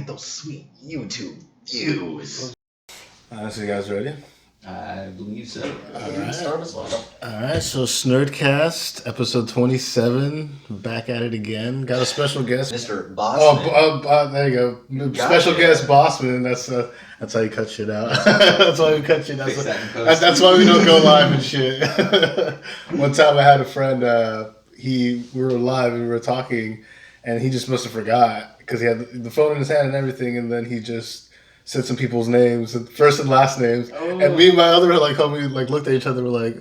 those sweet YouTube views. So you guys ready? I believe so. Alright. Start us off. Alright, so Snerdcast, episode 27, back at it again. Got a special guest. Mr. Bossman. There you go. Gotcha. Special guest Bossman. That's how you cut shit out. That's why we cut shit out. Fix that in post. That's why we don't go live and shit. One time I had a friend, we were live and we were talking, and he just must have forgot because he had the phone in his hand and everything, and then he just said some people's names, first and last names, and me and my other homie looked at each other, we're like,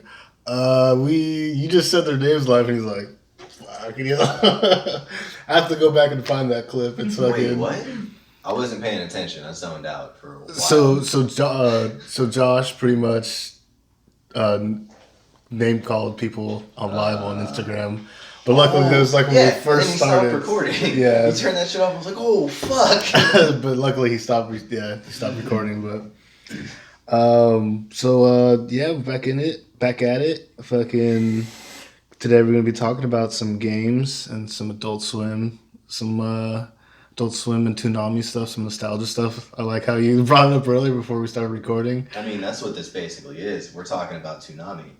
you just said their names live, and he's like, fuck, I have to go back and find that clip. It's fucking. Wait, what? I wasn't paying attention. I zoned out for a while. So Josh pretty much name called people on live on Instagram. But luckily, it was when we first started. Stopped recording. Yeah, he turned that shit off. I was like, "Oh fuck!" But luckily, he stopped. Yeah, he stopped recording. But back at it. Fucking today, we're gonna be talking about some games and some Adult Swim, Adult Swim and Toonami stuff, some nostalgia stuff. I like how you brought it up earlier before we started recording. I mean, that's what this basically is. We're talking about Toonami.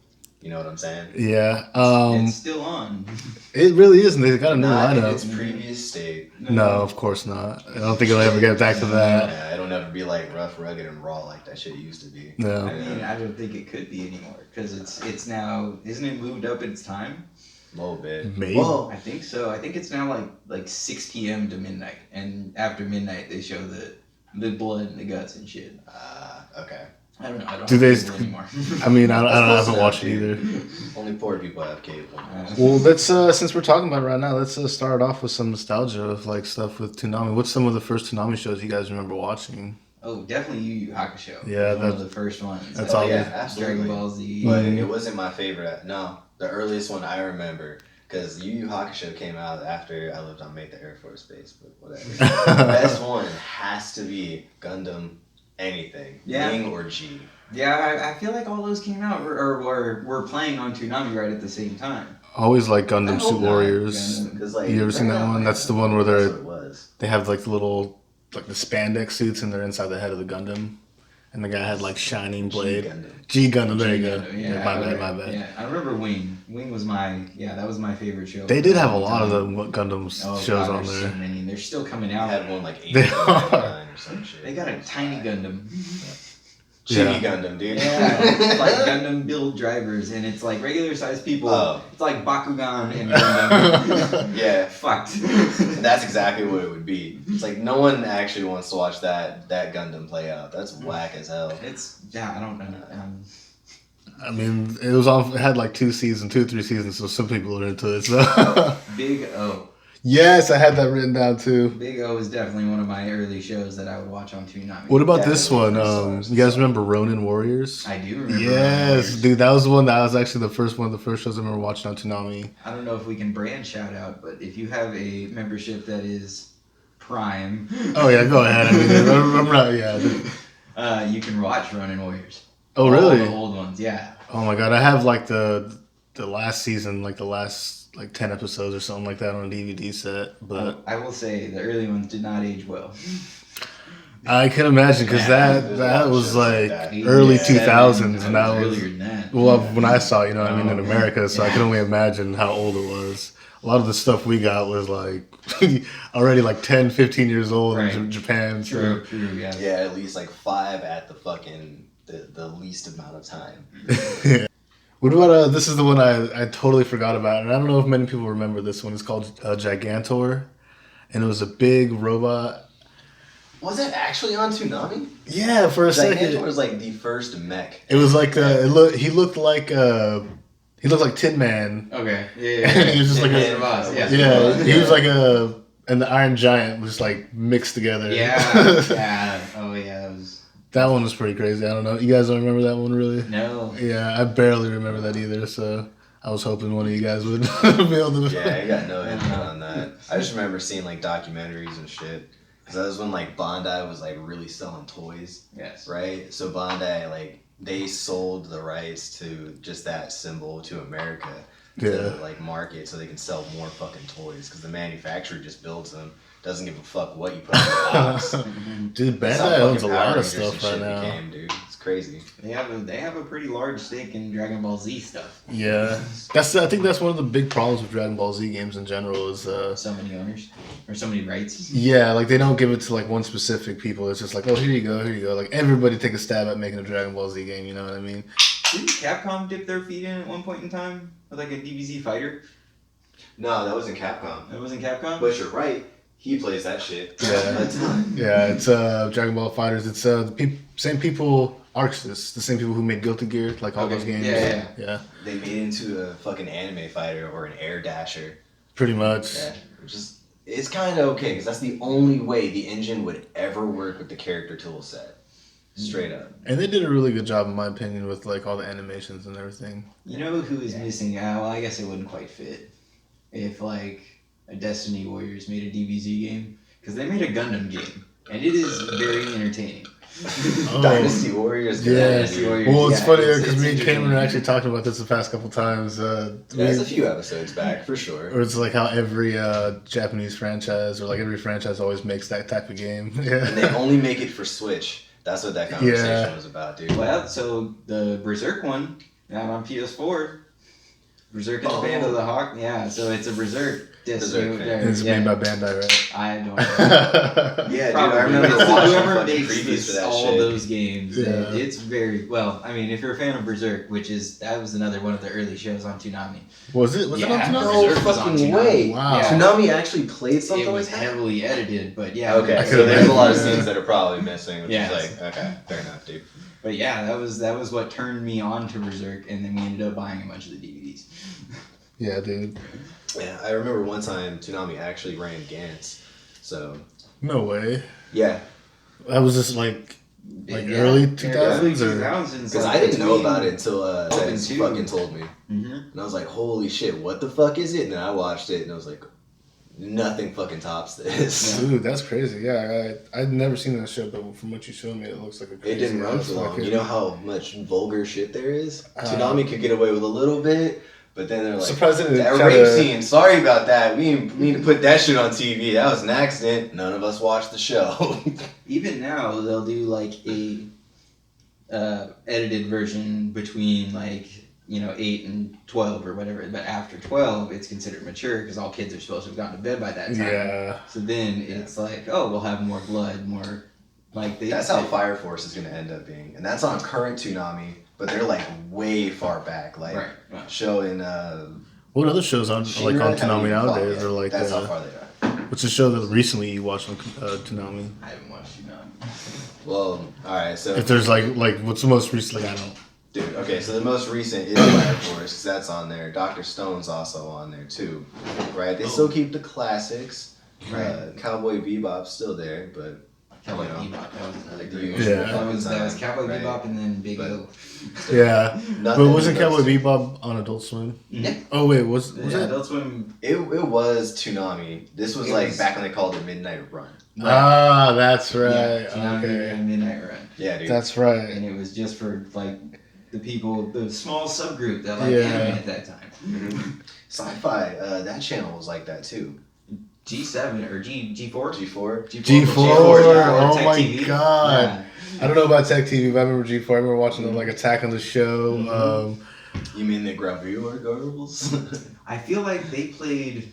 You know what I'm saying? Yeah. It's still on. It really is, and they got a new Not in lineup. its previous state. No, of course not. I don't think it'll ever get back to that. Yeah, it'll never be like rough, rugged, and raw like that shit used to be. No. I mean, I don't think it could be anymore because it's now, isn't it moved up its time? A little bit. Maybe. Well, I think so. I think it's now like 6 p.m. to midnight, and after midnight they show the blood and the guts and shit. okay. I don't know. I don't Do have they? cable anymore. I mean, I That's haven't close watched it enough, either. Only poor people have cable. Well, let's since we're talking about it right now, let's start off with some nostalgia of stuff with Toonami. What's some of the first Toonami shows you guys remember watching? Oh, definitely Yu Yu Hakusho. Yeah, one of the first ones. that's all. Yeah, absolutely. Dragon Ball Z. But it wasn't my favorite. No, the earliest one I remember, because Yu Yu Hakusho came out after I lived on Mate the Air Force Base, but whatever. The best one has to be Gundam anything. Yeah. Wing or G. Yeah, I feel like all those came out or were playing on Toonami right at the same time. Always like Gundam I Suit hope not, Warriors. Because You ever seen that one? That's the one where that's what it was. they have the little the spandex suits and they're inside the head of the Gundam, and the guy had shining blade. G Gundam. There you go. Yeah, My bad. Yeah, I remember Wing. Wing was that was my favorite show. They did have a lot of the Gundam shows God, on there's there. So many. They're still coming I out. had one like They 899 or some shit. They got a tiny Gundam. Chibi Yeah. Gundam, dude. Yeah, it's like Gundam build drivers, and it's like regular sized people. Oh. It's like Bakugan and Gundam. Yeah. Fucked. That's exactly what it would be. It's like no one actually wants to watch that Gundam play out. That's whack as hell. I don't know. I mean, it had 2 seasons, 2-3 seasons, so some people are into it. So Big O. yes, I had that written down too. Big O is definitely one of my early shows that I would watch on Toonami. What about this one? Definitely. You guys remember Ronin Warriors? I do remember. Yes, dude, that was the one that was actually one of the first shows I remember watching on Toonami. I don't know if we can brand shout out, but if you have a membership that is Prime, Oh yeah, go ahead. I mean, I'm not. Yeah. you can watch Ronin Warriors. Oh All really? the old ones, yeah. Oh my god, I have the last season, the last 10 episodes or something like that on a DVD set. But I will say the early ones did not age well. I can imagine because that was early 2000s, and that was earlier than that. well when I saw it, in America, so I can only imagine how old it was. A lot of the stuff we got was already 10, 15 years old in Japan. So. True, yeah. Yeah, at least 5 at the fucking the least amount of time. What about this is the one I totally forgot about, and I don't know if many people remember this one. It's called Gigantor, and it was a big robot. Was that actually on Toonami? Yeah, for a second. Gigantor was the first mech. It was he looked like Tin Man. Okay. Yeah. He was just he was and the Iron Giant was mixed together. Yeah. Yeah. Oh yeah. That was. That one was pretty crazy. I don't know. You guys don't remember that one, really? No. Yeah, I barely remember that either, so I was hoping one of you guys would be able to... Yeah, I got no input on that. I just remember seeing documentaries and shit. Because that was when Bondi was really selling toys. Yes. Right? So Bondi, they sold the rights to just that symbol to America. To market so they can sell more fucking toys. Because the manufacturer just builds them. doesn't give a fuck what you put in the box. Dude, That's how Bandai owns a fucking lot Power of Rangers stuff and right shit now. became, dude. It's crazy. They have a pretty large stake in Dragon Ball Z stuff. Yeah, I think that's one of the big problems with Dragon Ball Z games in general is So many owners or so many rights. yeah, like they don't give it to like one specific people. It's just like, oh, here you go. Like everybody take a stab at making a Dragon Ball Z game. You know what I mean? Didn't Capcom dip their feet in at one point in time with like a DBZ fighter? No, that wasn't Capcom. That wasn't Capcom. But you're right. He plays that shit. Yeah. A ton. Yeah, it's Dragon Ball Fighters. It's the same people, Arxis, the same people who made Guilty Gear, like all those games. Yeah, They made it into a fucking anime fighter or an air dasher. pretty much. Yeah, it's kind of okay because that's the only way the engine would ever work with the character tool set. Straight up. And they did a really good job, in my opinion, with like all the animations and everything. You know who is missing out? Well, I guess it wouldn't quite fit if like a Destiny Warriors made a DBZ game, because they made a Gundam game and it is very entertaining. Oh. Dynasty Warriors. Yeah. Dynasty Warriors. Well, it's Yeah, funny it's- because it's me and Cameron entertaining. actually talked about this the past couple times. That's a few episodes back for sure. Or it's like how every Japanese franchise or like every franchise always makes that type of game. Yeah. And they only make it for Switch. That's what that conversation was about, dude. Well, so the Berserk one out on PS4, Berserk and the Band of the Hawk. Yeah, so it's a Berserk. Berserk fan. And it's made by Bandai, right? I don't know. Yeah, dude, Probably. I remember It's watching whoever fucking makes previews this, for that all shit. those games. Yeah. It's very well. I mean, if you're a fan of Berserk, that was another one of the early shows on Toonami. Was it on Yeah, Toonami? No Berserk was on fucking Toonami. way. Wow. Yeah. Toonami actually played It something like was that? heavily edited, but yeah. Okay, I so could've there's a lot of imagined. scenes that are probably missing, which Yeah. is like, okay, fair enough, dude. But yeah, that was what turned me on to Berserk, and then we ended up buying a bunch of the DVDs. Yeah, dude. Yeah, I remember one time Toonami actually ran Gantz. So, No way. yeah. That was just like Yeah, early early 2000s or 2000s. Because I didn't know about it until Open Tez too. fucking told me. Mm-hmm. And I was like, holy shit, what the fuck is it? And then I watched it and I was like, nothing fucking tops this. Dude, that's crazy. Yeah, I'd never seen that show, but from what you showed me, it looks like a It crazy didn't run ass for long. fucking- You know how much vulgar shit there is? Toonami could get away with a little bit, but then they're like, Surprised they didn't that try rape to- scene, sorry about that. We didn't mean to put that shit on TV. That was an accident. None of us watched the show. Even now, they'll do like a edited version between 8 and 12 or whatever. But after 12, it's considered mature because all kids are supposed to have gone to bed by that time. Yeah. So then it's like, oh, we'll have more blood, more That's how Fire Force is going to end up being. And that's on current Toonami, but they're like way far back. Like Right. Right. showing What other shows on Shnerd, like on haven't Toonami even nowadays fought are yet. like That's how far they are. what's a show that recently you watched on Toonami? I haven't watched you now. Well, alright, so If there's like what's the most recent? Like I don't. dude, okay, so the most recent is Fire Force, because that's on there. Dr. Stone's also on there too, right? They still keep the classics. Right. Cowboy Bebop's still there, but Cowboy you know, Bebop, that was another the great usual Yeah. That was fucking Cowboy time, Bebop and then Big But- O. Yeah, nothing but wasn't goes- Cowboy Bebop on Adult Swim? Yeah. Oh wait, was Yeah, it? Adult Swim. It was Toonami. This was It like was- back when they called it Midnight Run. Ah, that's right. Yeah, Toonami Okay, and Midnight Run. Yeah, dude. that's right. And it was just for like the people, the small subgroup that Yeah. anime at that time. Mhm. Sci-fi. That channel was like that too. G7 or G4? G4. G4. Oh Tech my TV. god. Yeah. I don't know about Tech TV, but I remember G4. I remember watching like Attack on the Show. Mhm. You mean the Gravure girls? I feel like they played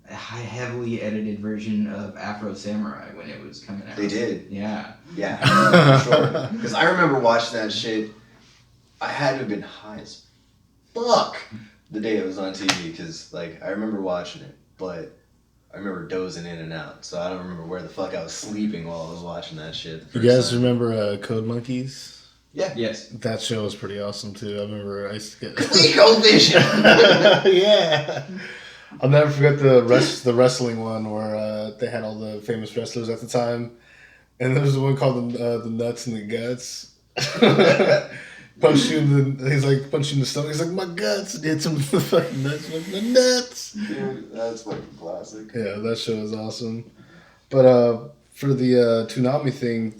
a heavily edited version of Afro Samurai when it was coming out. They did. Yeah. Yeah, for sure. Because I remember watching that shit. I had to have been high as fuck the day it was on TV. Because like I remember watching it, but I remember dozing in and out. So I don't remember where the fuck I was sleeping while I was watching that shit. the You first guys time. remember Code Monkeys? Yes. That show was pretty awesome too. I remember I used to get. ColecoVision. Yeah. I'll never forget the wrestling one where they had all the famous wrestlers at the time, and there was the one called the Nuts and the Guts. He's like punching the stomach. He's like, my guts, and he hits him with the fucking nuts. Like, my nuts. Dude, that's fucking classic. Yeah, that show is awesome. But for the Toonami thing,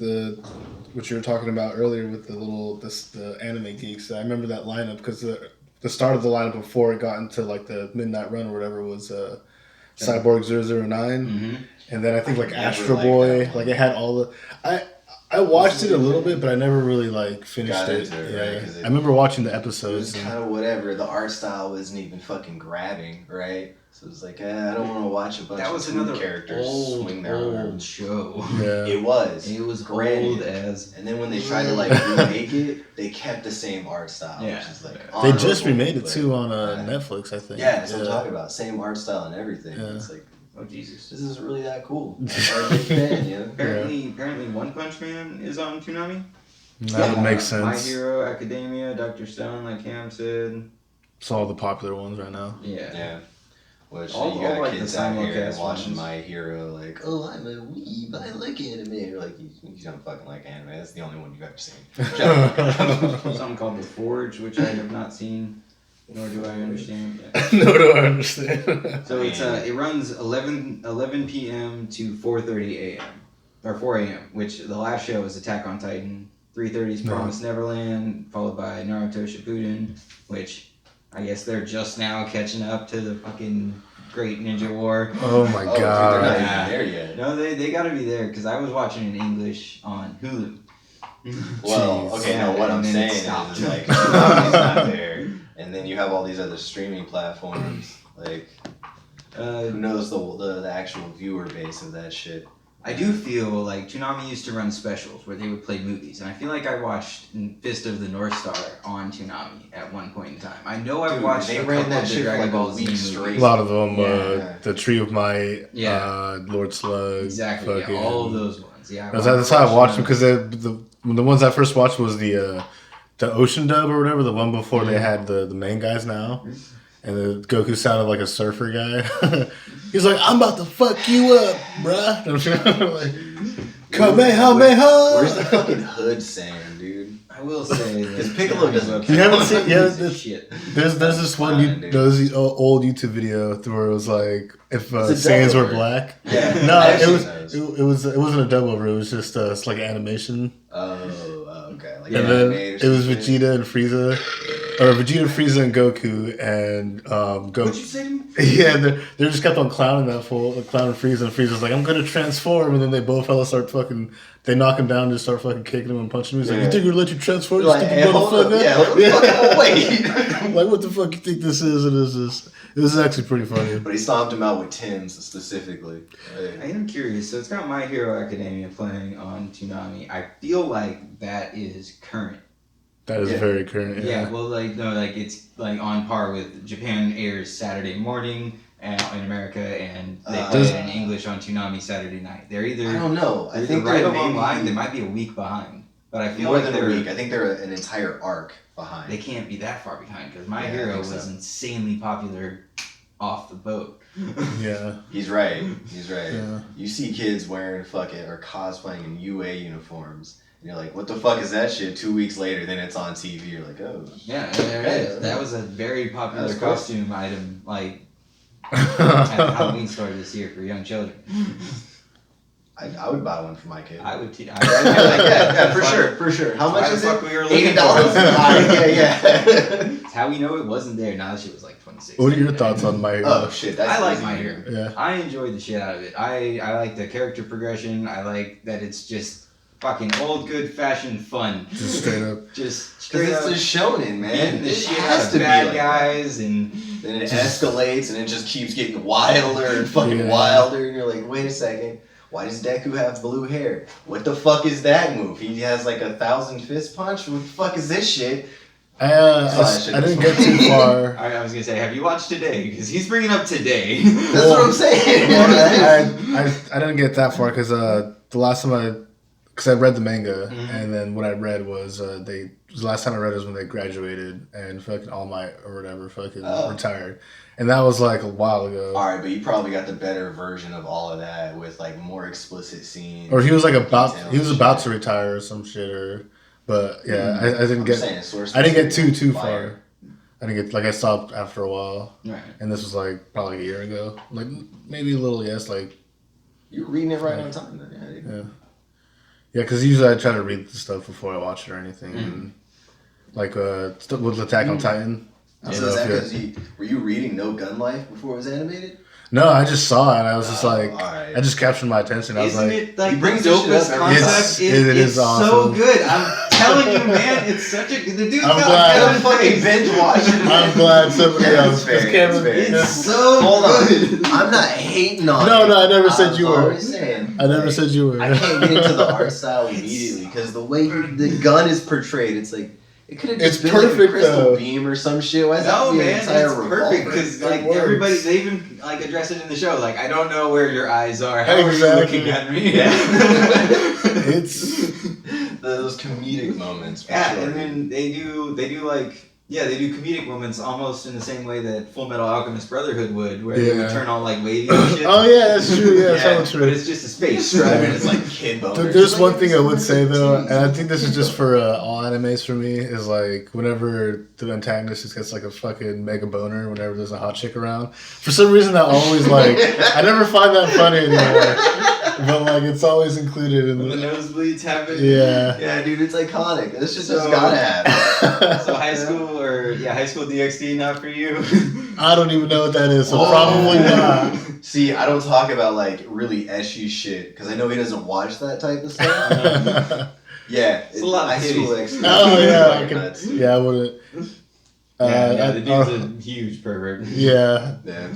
what you were talking about earlier with the anime geeks, I remember that lineup because the start of the lineup before it got into like the Midnight Run or whatever was Cyborg 009. Mm-hmm. and then I think like never Astro liked Boy, that one. like it had all the. I watched it a little bit, but I never really like finished Got it. into it, Yeah, right? 'Cause I remember watching the It was episodes. kind of whatever. The art style wasn't even fucking grabbing, right? So it was like, I don't want to watch a bunch That was of another characters swing their old arms. show. Yeah, It was. It was Granted. old as. And then when they tried to like remake it, they kept the same art style, Yeah. which is like they just honorable, remade it but- too on Netflix, I think. Yeah, that's what I'm talking about. Same art style and everything. Yeah. It's like, Oh Jesus! this is really that cool. I'm a big fan, you know? Apparently, One Punch Man is on Toonami. That would make sense. My Hero Academia, Dr. Stone, like Cam said. It's all the popular ones right now. Yeah. Yeah. Which All- you got all, like, kids the out here simulcast watching ones. My Hero, like, oh, I'm a weeb, I like anime. You're like, you don't fucking like anime. That's the only one you've ever seen. Something called The Forge, which I have not seen, nor do I understand. Nor do I understand. So it runs 11 p.m. to 4:30 a.m. or 4 a.m. Which the last show is Attack on Titan. 3:30 is Promised Neverland, followed by Naruto Shippuden, which I guess they're just now catching up to the fucking Great Ninja War. Oh my Oh, dude, god. they're not Yeah. even there yet. No, they gotta be there because I was watching in English on Hulu. Well, Jeez. okay, no, what I'm And then it saying stopped. is, like, Toonami's not there. And then you have all these other streaming platforms. Like, who knows the actual viewer base of that shit. I do feel like Toonami used to run specials where they would play movies, and I feel like I watched Fist of the North Star on Toonami at one point in time. I know I've Dude, watched they a ran couple that of the shit for Dragon like Ball a Z week movies. straight. A lot of them, Yeah. the Tree of Might, Yeah. Lord Slug. Exactly, fucking- yeah, all of those ones. Yeah, That's how I watched them because the ones I first watched was the Ocean dub or whatever, the one before they had the main guys now. And the Goku sounded like a surfer guy. He's like, I'm about to fuck you up, bruh. like, Kamehameha! Where's the fucking hood saying, dude? I will say that 'Cause Piccolo doesn't- You haven't seen- yeah, Piece of shit. There's this one Dude. old YouTube video where it was like if It's a Saiyans were dub-over. black. Yeah. No, I've it seen was those. it wasn't a dub over. It was just it's like an animation. Oh, okay. Like And then animated it was shit. Vegeta and Frieza, or Vegeta, Frieza, and Goku, and What'd you Goku. say to me? Yeah, they just kept on clowning that fool, clowning Frieza, and Frieza's like, I'm gonna transform, and then they both hella start fucking, they knock him down, and just start fucking kicking him and punching him. He's like, Yeah. you think we're gonna let you transform, you Like, stupid hey, hold up. motherfucker? Yeah, hold the fuck wait. Like, what the fuck you think this is? It was actually pretty funny. But he stomped him out with Tim's specifically. I am curious. So it's got My Hero Academia playing on Toonami. I feel like that is current. That is Yeah. very current. Yeah, Yeah. well, like no, like it's like on par with Japan airs Saturday morning in America, and they play Does- it in English on Toonami Saturday night. They're either I don't know. I they're think either right they're along maybe line. They might be a week behind, but I feel more like than they're a week. I think they're an entire arc behind. they can't be that far behind because My Yeah, I Hero think was so. insanely popular off the boat. Yeah. He's right. He's right. Yeah. You see kids wearing fucking or cosplaying in UA uniforms. And you're like, what the fuck is that shit? 2 weeks later, then it's on TV. You're like, oh. Yeah, there it is. Yeah. That was a very popular That's cool. costume item, like at Halloween store this year for young children. I would buy one for my kid. I would. Yeah, for sure. How much is it? We were looking $80. for it. Yeah. It's how we know it wasn't there. Now that shit was like 26. What are your thoughts on My Hero? Oh shit, that's I like easy. My Hero. Yeah. I enjoyed the shit out of it. I like the character progression. I like that it's just fucking old good fashioned fun. Just straight up. Just Because straight it's up a shonen, man. beating the It shit out has of to be bad like guys and that. Then it escalates and it just keeps getting wilder and fucking Yeah. wilder. And you're like, wait a second. Why does Deku have blue hair? What the fuck is that move? He has like 1,000 fist punch? What the fuck is this shit? I didn't get too far. I was gonna say, have you watched Today? Because he's bringing up Today. That's what I'm saying. I didn't get that far because the last time because I read the manga Mhm. and then what I read was the last time I read was when they graduated and fucking All Might or whatever fucking retired, and that was like a while ago. Alright, but you probably got the better version of all of that with like more explicit scenes. Or he was like details he was and about shit. to retire or some shit but yeah, I didn't I'm get saying, source I didn't get too material, far. I didn't get I stopped after a while, Right. and this was like probably a year ago, like maybe a little like You're reading it right on time then. Yeah. yeah, because usually I try to read the stuff before I watch it or anything. And, like with Attack on Titan. I So don't is know that if because were you reading No Gun Life before it was animated? No, I just saw it and I was just like, alright. I just captured my attention. I was Isn't like, it like he the brings this shit dopest up every concept? time. It is It's awesome. so good. I'm telling you, man, it's such a the dude's I'm got glad. a I'm fucking binge watching. I'm glad somebody Yeah, else. that's fair, 'cause Cameron- that's fair. It's so Hold good. on. I'm not hating on No, it. no, I never said you were. always saying, I never said you were. I can't get into the art style immediately because the way the gun is portrayed, it's like it could have just It's been like a perfect, crystal though. beam or some shit. Why is No, that the man, entire it's perfect revolver? because It like works. everybody, they even like address it in the show. Like, I don't know where your eyes are. How are you Exactly. looking at me? It's Those comedic moments. For Yeah, sure. and then they do comedic moments almost in the same way that Full Metal Alchemist Brotherhood would, where they would Yeah. turn all like wavy and shit. oh yeah, that's true. Yeah, that's all true. but it's just a space, Driving right? is like kid boners. There's Like, one thing I it's would say though, and I tease. think this is just for all animes for me, is like whenever the antagonist just gets like a fucking mega boner whenever there's a hot chick around. For some reason that always like I never find that funny anymore. But like it's always included in When the the nosebleeds happen. yeah. Yeah, dude, it's iconic. It's just So- gotta happen. So high school DxD not for you. I don't even know what that is, so Oh. probably not. See, I don't talk about like really ecchi shit because I know he doesn't watch that type of stuff. Yeah, It's a lot of high school titties. ex- Oh yeah, I fucking can, nuts. yeah, I wouldn't. Yeah, the dude's uh, a huge pervert. yeah. Yeah.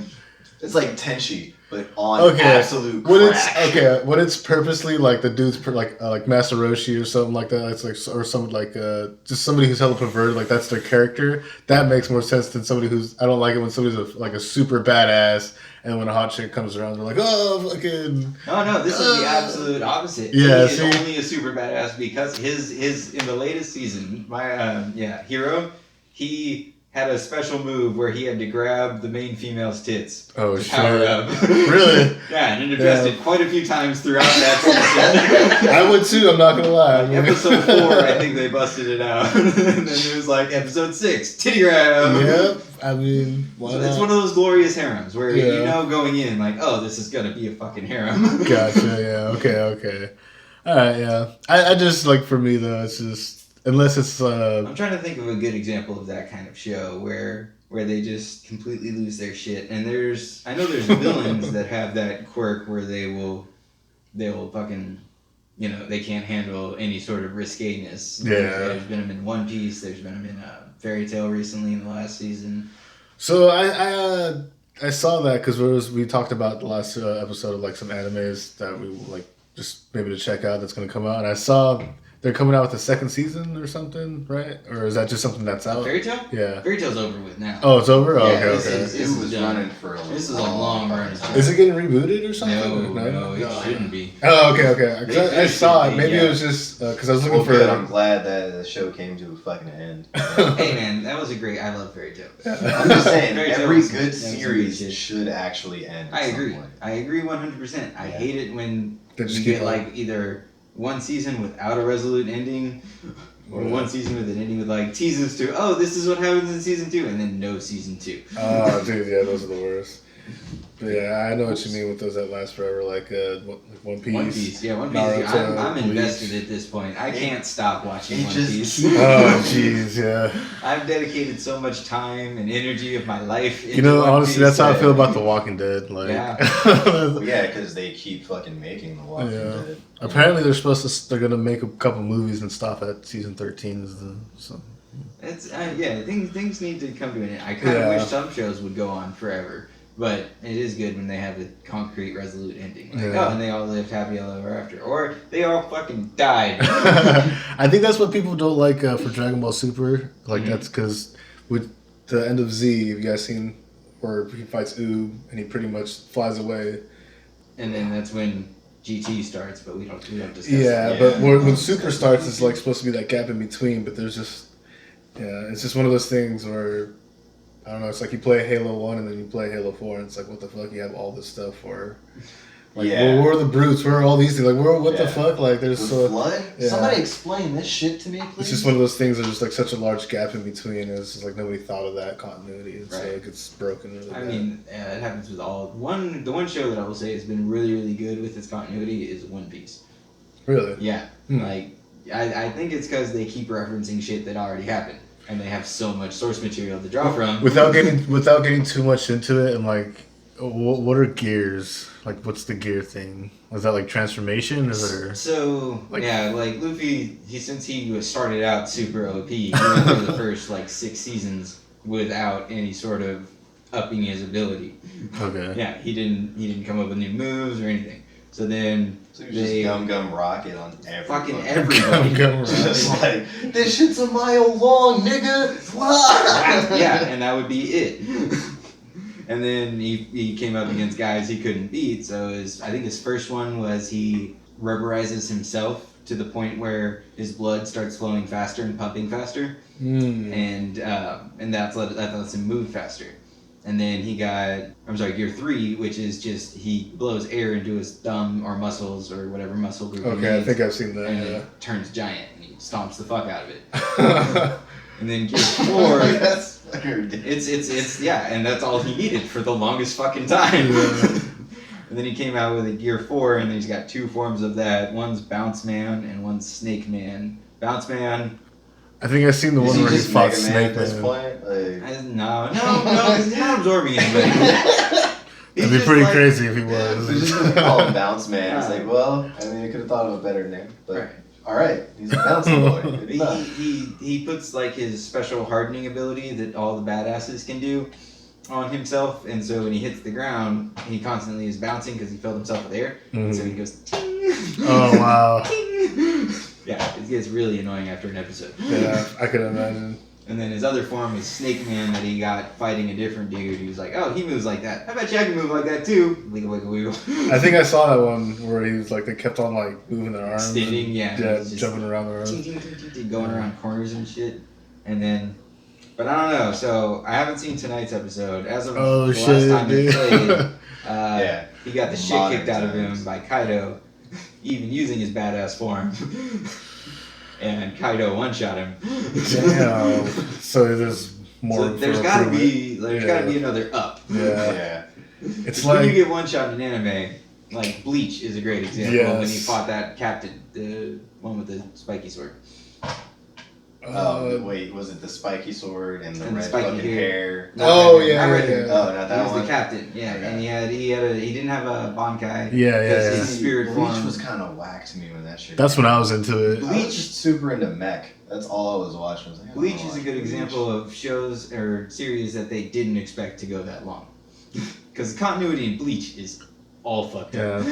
It's like Tenchi, but on Okay. absolute When crack. it's okay, when it's purposely like the dude's like Master Roshi or something like that, it's like or some like just somebody who's hella perverted, like that's their character. That makes more sense than somebody who's I don't like it when somebody's like a super badass, and when a hot chick comes around, they're like, oh fucking. No, this is the absolute opposite. Yeah, he see? is only a super badass because his in the latest season, hero, he had a special move where he had to grab the main female's tits Oh to power shit! up. Really? Yeah, and it addressed Yeah. it quite a few times throughout that season. I would too. I'm not gonna lie. Episode 4, I think they busted it out. And then it was like episode 6, titty grab. Yep. I mean, why So not? it's one of those glorious harems where you Yeah. know going in like, oh, this is gonna be a fucking harem. Gotcha. Yeah. Okay. All right. Yeah. I just like for me though, it's just unless it's I'm trying to think of a good example of that kind of show where they just completely lose their shit. And I know there's villains that have that quirk where they'll fucking, they can't handle any sort of risqueness. Yeah. There's been them in One Piece. There's been them in Fairy Tail recently in the last season. So I saw that because we talked about the last episode of like some animes that we like just maybe to check out that's gonna come out, and I saw they're coming out with a second season or something, right? Or is that just something that's out? Fairy Tail? Yeah. Fairy Tail's over with now. Oh, it's over. Oh, Yeah, okay. this Okay. is- It was done. running for a This is a long run. Is it getting rebooted or something? No, it shouldn't be. Oh, okay. 'Cause They I finished saw it, it. Maybe yeah. it was just because I was looking Well, for. good. I'm glad that the show came to a fucking end. Hey man, that was I love Fairy Tail. I'm just saying, Fairy Tail every was- good that was series some good shit. should actually end. at I some agree. point. I agree 100%. I Yeah. hate it when They just you keep get on. like either one season without a resolute ending, or Yeah. one season with an ending with like teases to, oh, this is what happens in season 2, and then no season 2. Oh, dude, yeah, those are the worst. But yeah, I know what you mean with those that last forever, like One Piece. One Piece, yeah, One Piece. Naruto, I'm Bleach. invested at this point. I can't stop watching It One just Piece. keeps- Oh, jeez, yeah. I've dedicated so much time and energy of my life. You know, into One honestly, Piece that's how I that- feel about The Walking Dead. Like, Yeah, because they keep fucking making The Walking Yeah. Dead. apparently they're gonna make a couple movies and stop at season 13. So. It's things need to come to an end. I kind of Yeah. wish some shows would go on forever, but it is good when they have a concrete, resolute ending. Like, Yeah. oh, and they all lived happy ever after, or they all fucking died. I think that's what people don't like for Dragon Ball Super. Like Mhm. that's because with the end of Z, have you guys seen where he fights Oob and he pretty much flies away? And then that's when GT starts, but we don't discuss. Yeah, that. but when Super starts, it's like supposed to be that gap in between. But there's just it's just one of those things where I don't know. It's like you play Halo 1 and then you play Halo 4, and it's like what the fuck? You have all this stuff for. Like, Yeah. where are the brutes? Where are all these things? Like, what the Yeah. fuck? Like, there's The so. flood? yeah. Somebody explain this shit to me, please. It's just one of those things. There's just like such a large gap in between. And it's just like nobody thought of that continuity, and so Right. it gets broken. Really I bad. mean, it happens with all. The one show that I will say has been really, really good with its continuity is One Piece. really. Yeah, Hmm. like I think it's because they keep referencing shit that already happened, and they have so much source material to draw from. Without getting too much into it, and like what are gears? Like, what's the gear thing? Is that like transformation? Is there So like- like Luffy, since he started out super OP, he went through the first like 6 seasons without any sort of upping his ability. okay? Yeah, he didn't come up with new moves or anything. So then So you're just gum rocket on everybody. fucking everybody. Gum Just like, this shit's a mile long, nigga. Yeah, and that would be it. And then he came up against guys he couldn't beat. So I think his first one was he rubberizes himself to the point where his blood starts flowing faster and pumping faster, and that lets him move faster. And then he got, gear 3, which is just he blows air into his thumb or muscles or whatever muscle group. Okay, I think I've seen that. And Yeah. it turns giant and he stomps the fuck out of it. And then gear 4, That's fucking ridiculous. it's and that's all he needed for the longest fucking time. Yeah. And then he came out with a gear 4, and he's got 2 forms of that. One's Bounce Man and one's Snake Man. Bounce Man. I think I've seen the Is one he where he just fought Mega Man Snake at this Man. point? Like, No, because he's not absorbing anybody. That'd be pretty crazy if he was. we just gonna call him Bounce Man. It's like, well, I mean, I could have thought of a better name, but Right. all right, he's a bouncing boy. Good enough. He puts like his special hardening ability that all the badasses can do on himself, and so when he hits the ground, he constantly is bouncing because he filled himself with air. And so he goes. Ting, Oh wow! ting. Yeah, it gets really annoying after an episode. Yeah, I could imagine. And then his other form is Snake Man that he got fighting a different dude. He was like, oh, he moves like that. I bet you I can move like that too. Wiggle, wiggle, wiggle. I think I saw that one where he was like they kept on like moving their arms, Extending, and, yeah. Just jumping around the ting, room. ting, ting, ting, ting, going around corners and shit. And then, but I don't know. So I haven't seen tonight's episode. As of Oh the shit, last time he dude! played, Yeah. he got the shit Modern kicked out of times. him by Kaido, even using his badass form. And Kaido one-shot him. Damn. So there's more. So there's for gotta improvement. be gotta be another up. Yeah. Yeah. It's when you like get one shot in anime, like Bleach is a great example Yes. when he fought that captain, the one with the spiky sword. Wait, was it the spiky sword and the And the red spiky fucking hair. hair? Not Oh, Red Hair, yeah, not Red yeah, Hair. yeah. Oh, not He that was one. the captain, yeah, Okay. and he didn't have a Bankai. Yeah, yeah, His yeah. spirit Bleach form. was kind of whack to me when that shit. That's when I was into it. I was just super into mech. That's all I was watching. I was like, I Bleach don't is a like good Bleach. example of shows or series that they didn't expect to go that long. Because the continuity in Bleach is all fucked up.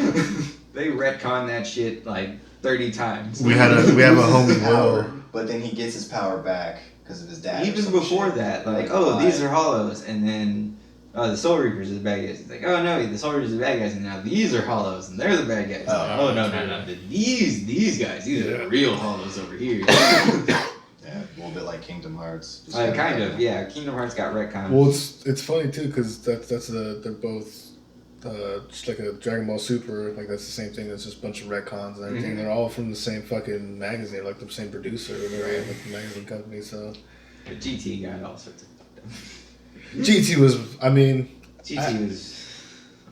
They retcon that shit like 30 times. We have a homie Power, Will. but then he gets his power back because of his dad. or Even some before shit. that, like, Like, oh, why? these are hollows, and then the Soul Reapers are the bad guys. It's like, oh no, the Soul Reapers are the bad guys, and now these are hollows, and they're the bad guys. Oh, Oh, no. These guys, these are the real hollows over here. Yeah, a little bit like Kingdom Hearts. Just Kind of, yeah. Kingdom Hearts got retconned. Well, it's funny too because they're both just like a Dragon Ball Super. Like that's the same thing. It's just a bunch of retcons and everything. Mhm. They're all from the same fucking magazine, like the same producer, right? Like the magazine company. So The GT got all sorts of fucked up. GT was, I mean, GT was.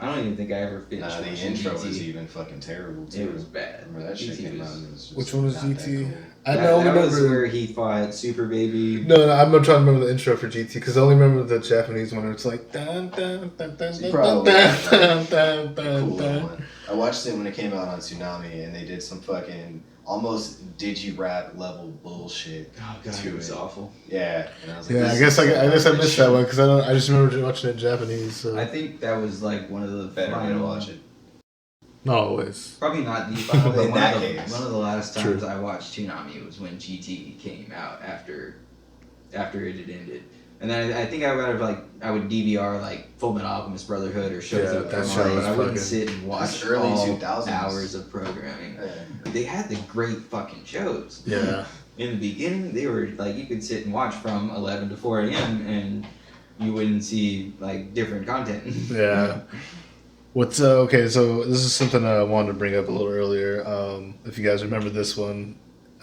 I don't even think I ever finished. Nah, the watching intro GT. was even fucking terrible too. It was bad. Remember that shit GT came was- out and it was just Which one was not that GT? cool. I that, don't that was remember. where he fought Super Baby. No, I'm not trying to remember the intro for GT because I only remember the Japanese one where it's like dun dun dun dun So dun you probably dun have, dun like, dun the dun cool dun. one. I watched it when it came out on Toonami and they did some fucking almost digi-rap level bullshit. Oh god, To it was it. awful. Yeah, and I was like, Yeah, this I guess is I guess I missed shit. that one because I just remember watching it in Japanese. So I think that was like one of the Better way to final- watch it. not always. Probably not the final, but In one that of, the, case. one of the last times True. I watched Toonami was when GT came out after it had ended. And then I think I would DVR like Full Metal Alchemist Brotherhood or shows Yeah, that that come show on, was but I wouldn't fucking- sit and watch That's early all 2000s. hours of programming. Yeah. They had the great fucking shows. Yeah. In the beginning, they were like you could sit and watch from 11 to 4 a.m. and you wouldn't see like different content. Yeah. What's okay? So this is something I wanted to bring up a little earlier. If you guys remember this one,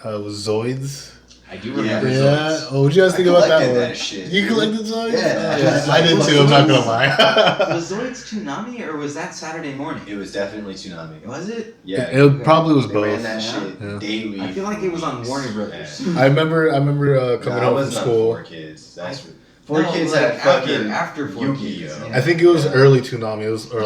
was Zoids. I do Yeah. remember Yeah. Zoids. Oh, what you guys think about that collected one? that shit. You collected Zoids? Yeah. I did too. I'm not gonna lie. Was Zoids Toonami or was that Saturday morning? It was definitely Toonami. Was it? Yeah. It probably was They ran both. that Yeah. shit Yeah. daily. I feel like it was on Warner Brothers. Yeah. I remember coming Nah, home it from wasn't on school. 4Kids. That's Four Kids had fucking after Four Yu-Gi-Oh. Kids. I think it was early Toonami. It was or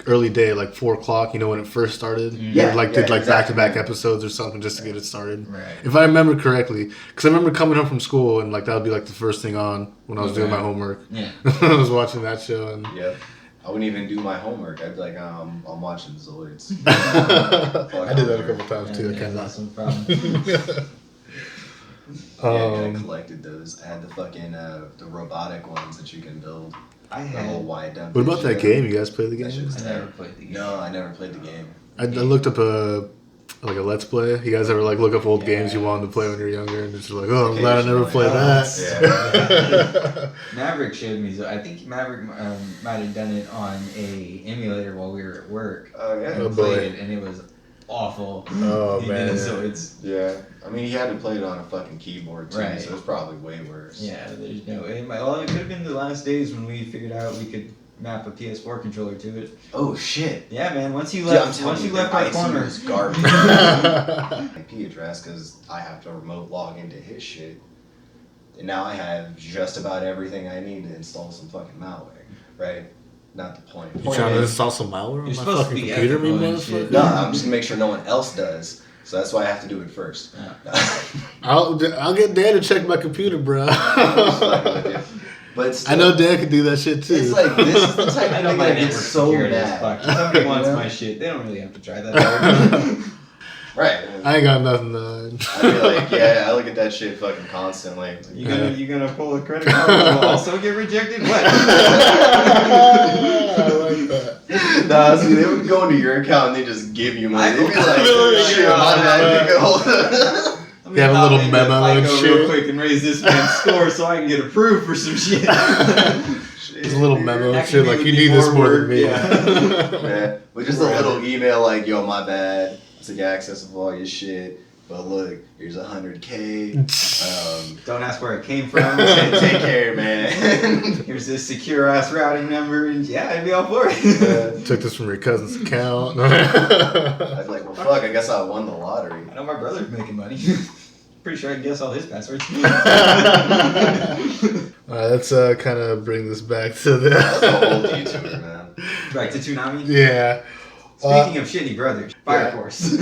early day, like 4 o'clock. You know when it first started. Yeah, They did exactly. back-to-back episodes or something just to get it started. Right. If I remember correctly, because I remember coming home from school and like that would be like the first thing on when I was doing my homework. Yeah. I was watching that show and. Yep. I wouldn't even do my homework. I'd be like, I'm watching Zoids. I did that a couple times too. I Yeah, can't lie. that's no problem. Yeah, I collected those. I had the fucking the robotic ones that you can build. I The had. whole wide dump. What about that game? You guys play the That game? shit's I never tight. played the game. No, I never played the game. I looked up a Let's Play. You guys ever like look up old games you wanted to play when you were younger and it's just like, oh, I'm glad I never played that. Maverick showed me. So I think Maverick might have done it on a emulator while we were at work. Oh yeah. Oh, And boy. played it, and it was awful. Oh, man. So it's Yeah. I mean, he had to play it on a fucking keyboard too, Right. so it's probably way worse. yeah. There's no. It could have been the last days when we figured out we could map a PS4 controller to it. Oh shit. Yeah, man. Once you Yeah, I'm left, telling once you you, left the our IC corner. was garbage. IP address because I have to remote log into his shit, and now I have just about everything I need to install some fucking malware. Right? Not the point. You Point trying to is- install some malware on You're my supposed to fucking be computer, me ethical and shit. motherfucker? No, I'm just gonna make sure no one else does. So that's why I have to do it first. I'll get Dan to check my computer, bro. But still, I know Dan can do that shit too. it's like this is the type I of know thing my that network gets so security is bad. fucked. If somebody wants Yeah. my shit, they don't really have to try that hard. Right. I ain't got nothing to. I'd be like, yeah, I look at that shit fucking constantly. You gonna pull a credit card and will also get rejected? What? I like that. Nah, see, they would go into your account and they just give you money. They'd be like, shit, my bad, nigga. Let They have a hop little into memo and FICO shit. real quick and raise this man's score so I can get approved for some shit. There's a little memo and That shit can like be you need this more than work, me. yeah. Yeah, with just a little email like, yo, my bad. It's like access of all your shit. But look, here's $100K. Don't ask where it came from. Take care, man. Here's this secure ass routing number, and yeah, I'd be all for it. Took this from your cousin's account. I'd be like, well, fuck, I guess I won the lottery. I know my brother's making money. Pretty sure I can guess all his passwords. Alright, let's kind of bring this back to the. That's a whole YouTuber, man. Back to Toonami. Yeah. Speaking of shitty brothers, Fire Force.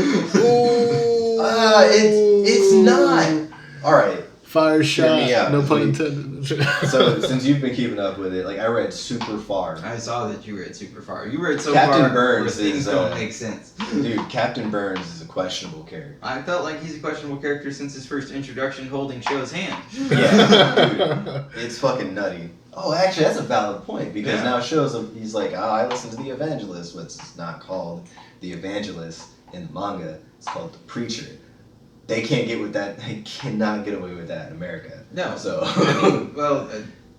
It's not. All right. Fire shot. me out, No pun please. intended. So since you've been keeping up with it, like I read super far. I saw that you read super far. You read so Captain far Burns where things is, don't make sense. Dude, Captain Burns is a questionable character. I felt like he's a questionable character since his first introduction holding Sho's hand. Yeah, dude, it's fucking nutty. Oh, actually, that's a valid point because Yeah. now it shows him. He's like, I listen to the Evangelist, what's not called the Evangelist in the manga. It's called the Preacher. They can't get with that. They cannot get away with that in America. No. So, I mean, well,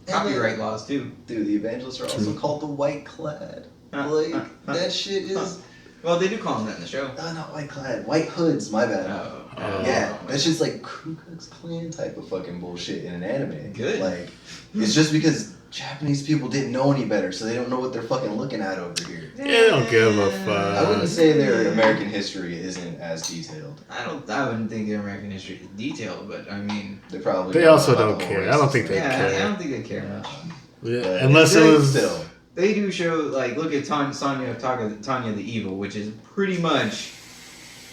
copyright laws too. dude, the Evangelists are also called the White Clad. Like that shit is. Well, they do call him that in the show. No, not White Clad. White Hoods. My bad. Oh. Yeah, that's just like Ku Klux Klan type of fucking bullshit in an anime. Good. Like, it's just because Japanese people didn't know any better, so they don't know what they're fucking looking at over here. Yeah, they don't give a I wouldn't fuck. say their American history isn't as detailed. I wouldn't think their American history is detailed, but I mean, They probably. They know also about don't the whole care. I don't racist think they thing. yeah, care. I don't think they care much. Yeah, But unless it they was. still. They do show, like, look at Tanya the Evil, which is pretty much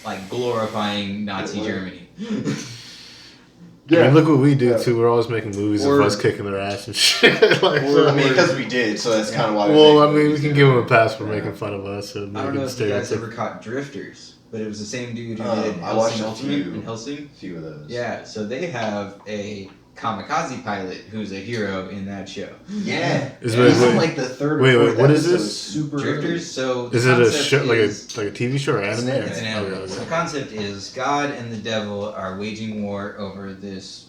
like glorifying Nazi Germany. I mean, look what we do too. We're always making movies Or- of us kicking their ass and shit. Like, I so- mean, because we did, so that's kind of why. well, I make mean, we movies can now. give them a pass for Yeah. making fun of us and I don't making know if you guys stereotypical. ever caught Drifters, but it was the same dude who did I watched Hellsing a Ultimate few. and Hellsing. A few of those. Yeah, so they have a kamikaze pilot who's a hero in that show. Yeah. Is He's wait, in like the third. wait, or fourth what is episode, this? Super Drifters, so the Is it a concept show like is- a TV show or It's anime? an- It's an Oh, anime. yeah, So yeah. the concept is God and the devil are waging war over this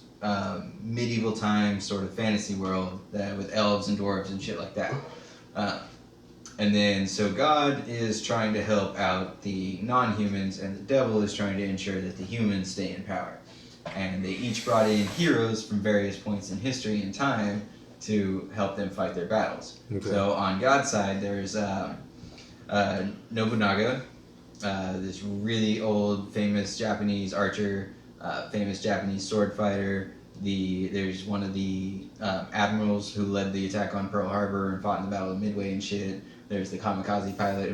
medieval time sort of fantasy world that with elves and dwarves and shit like that. And then so God is trying to help out the non-humans, and the devil is trying to ensure that the humans stay in power. And they each brought in heroes from various points in history and time to help them fight their battles. Okay. So on God's side, there's Nobunaga, this really old, famous Japanese archer, famous Japanese sword fighter. there's one of the admirals who led the attack on Pearl Harbor and fought in the Battle of Midway and shit. There's the kamikaze pilot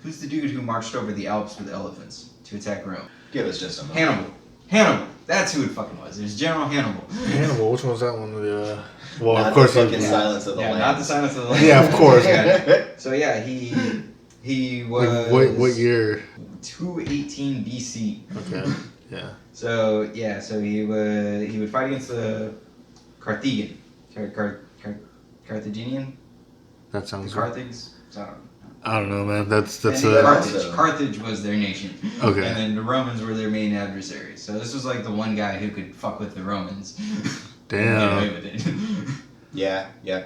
who's the dude who marched over the Alps with elephants to attack Rome? Give us just a moment. Hannibal. That's who it fucking was. There's General Hannibal. Hannibal, which one was that one? Well, Not of course. the fucking Silence of the Lambs. Not the Silence of the Lambs. Yeah, of course. So yeah, he was. What year? 218 BC. Okay. Yeah. So he would fight against the Carthaginian. Carthaginian. That sounds. The Carthages. I don't know, man. That's Carthage was their nation. Okay. And then the Romans were their main adversaries. So this was like the one guy who could fuck with the Romans. Damn. Get away with it. Yeah. Right.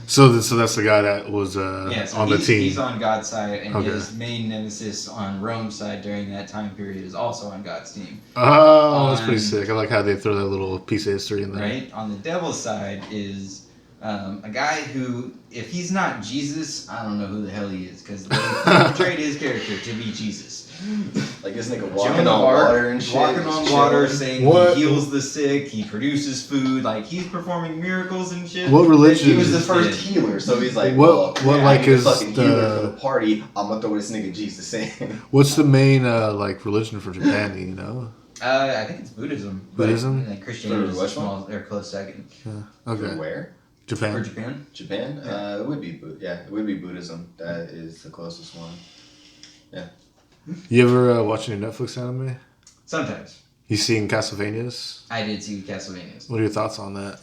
So that's the guy that was on the team. He's on God's side, and Okay. his main nemesis on Rome's side during that time period is also on God's team. Oh, that's pretty sick. I like how they throw that little piece of history in there. Right? On the devil's side is a guy who, if he's not Jesus, I don't know who the hell he is, because they portrayed his character to be Jesus. Like this nigga walking on water and shit. Walking on water, saying What? he heals the sick, he produces food, like he's performing miracles and shit. What religion? He was the is first healer, so he's like, What like I need a is fucking the- healer for the party. I'm gonna throw this nigga Jesus in. What's the main like religion for Japan? Do you know? I think it's Buddhism. Buddhism? But, like, Christianity is For a which small or close second. Okay. For where? For Japan. Japan? Japan? Yeah. It would be it would be Buddhism. That is the closest one. You ever watch any Netflix anime? Sometimes. You seen Castlevanias? I did see Castlevanias. What are your thoughts on that?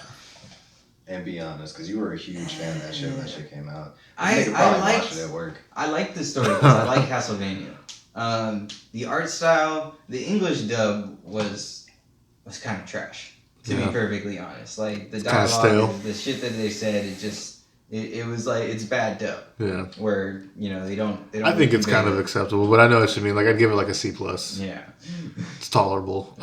And be honest, because you were a huge fan of that show when that shit came out. I watched it at work. liked the story because I like Castlevania. The art style, the English dub was kind of trash, to be perfectly honest. Like the kinda dialogue, stale. the shit that they said, it was like it's bad dub. Yeah. Where they don't. I think it's kind of acceptable, but I know what you mean. Like I'd give it like a C+. Yeah. It's tolerable.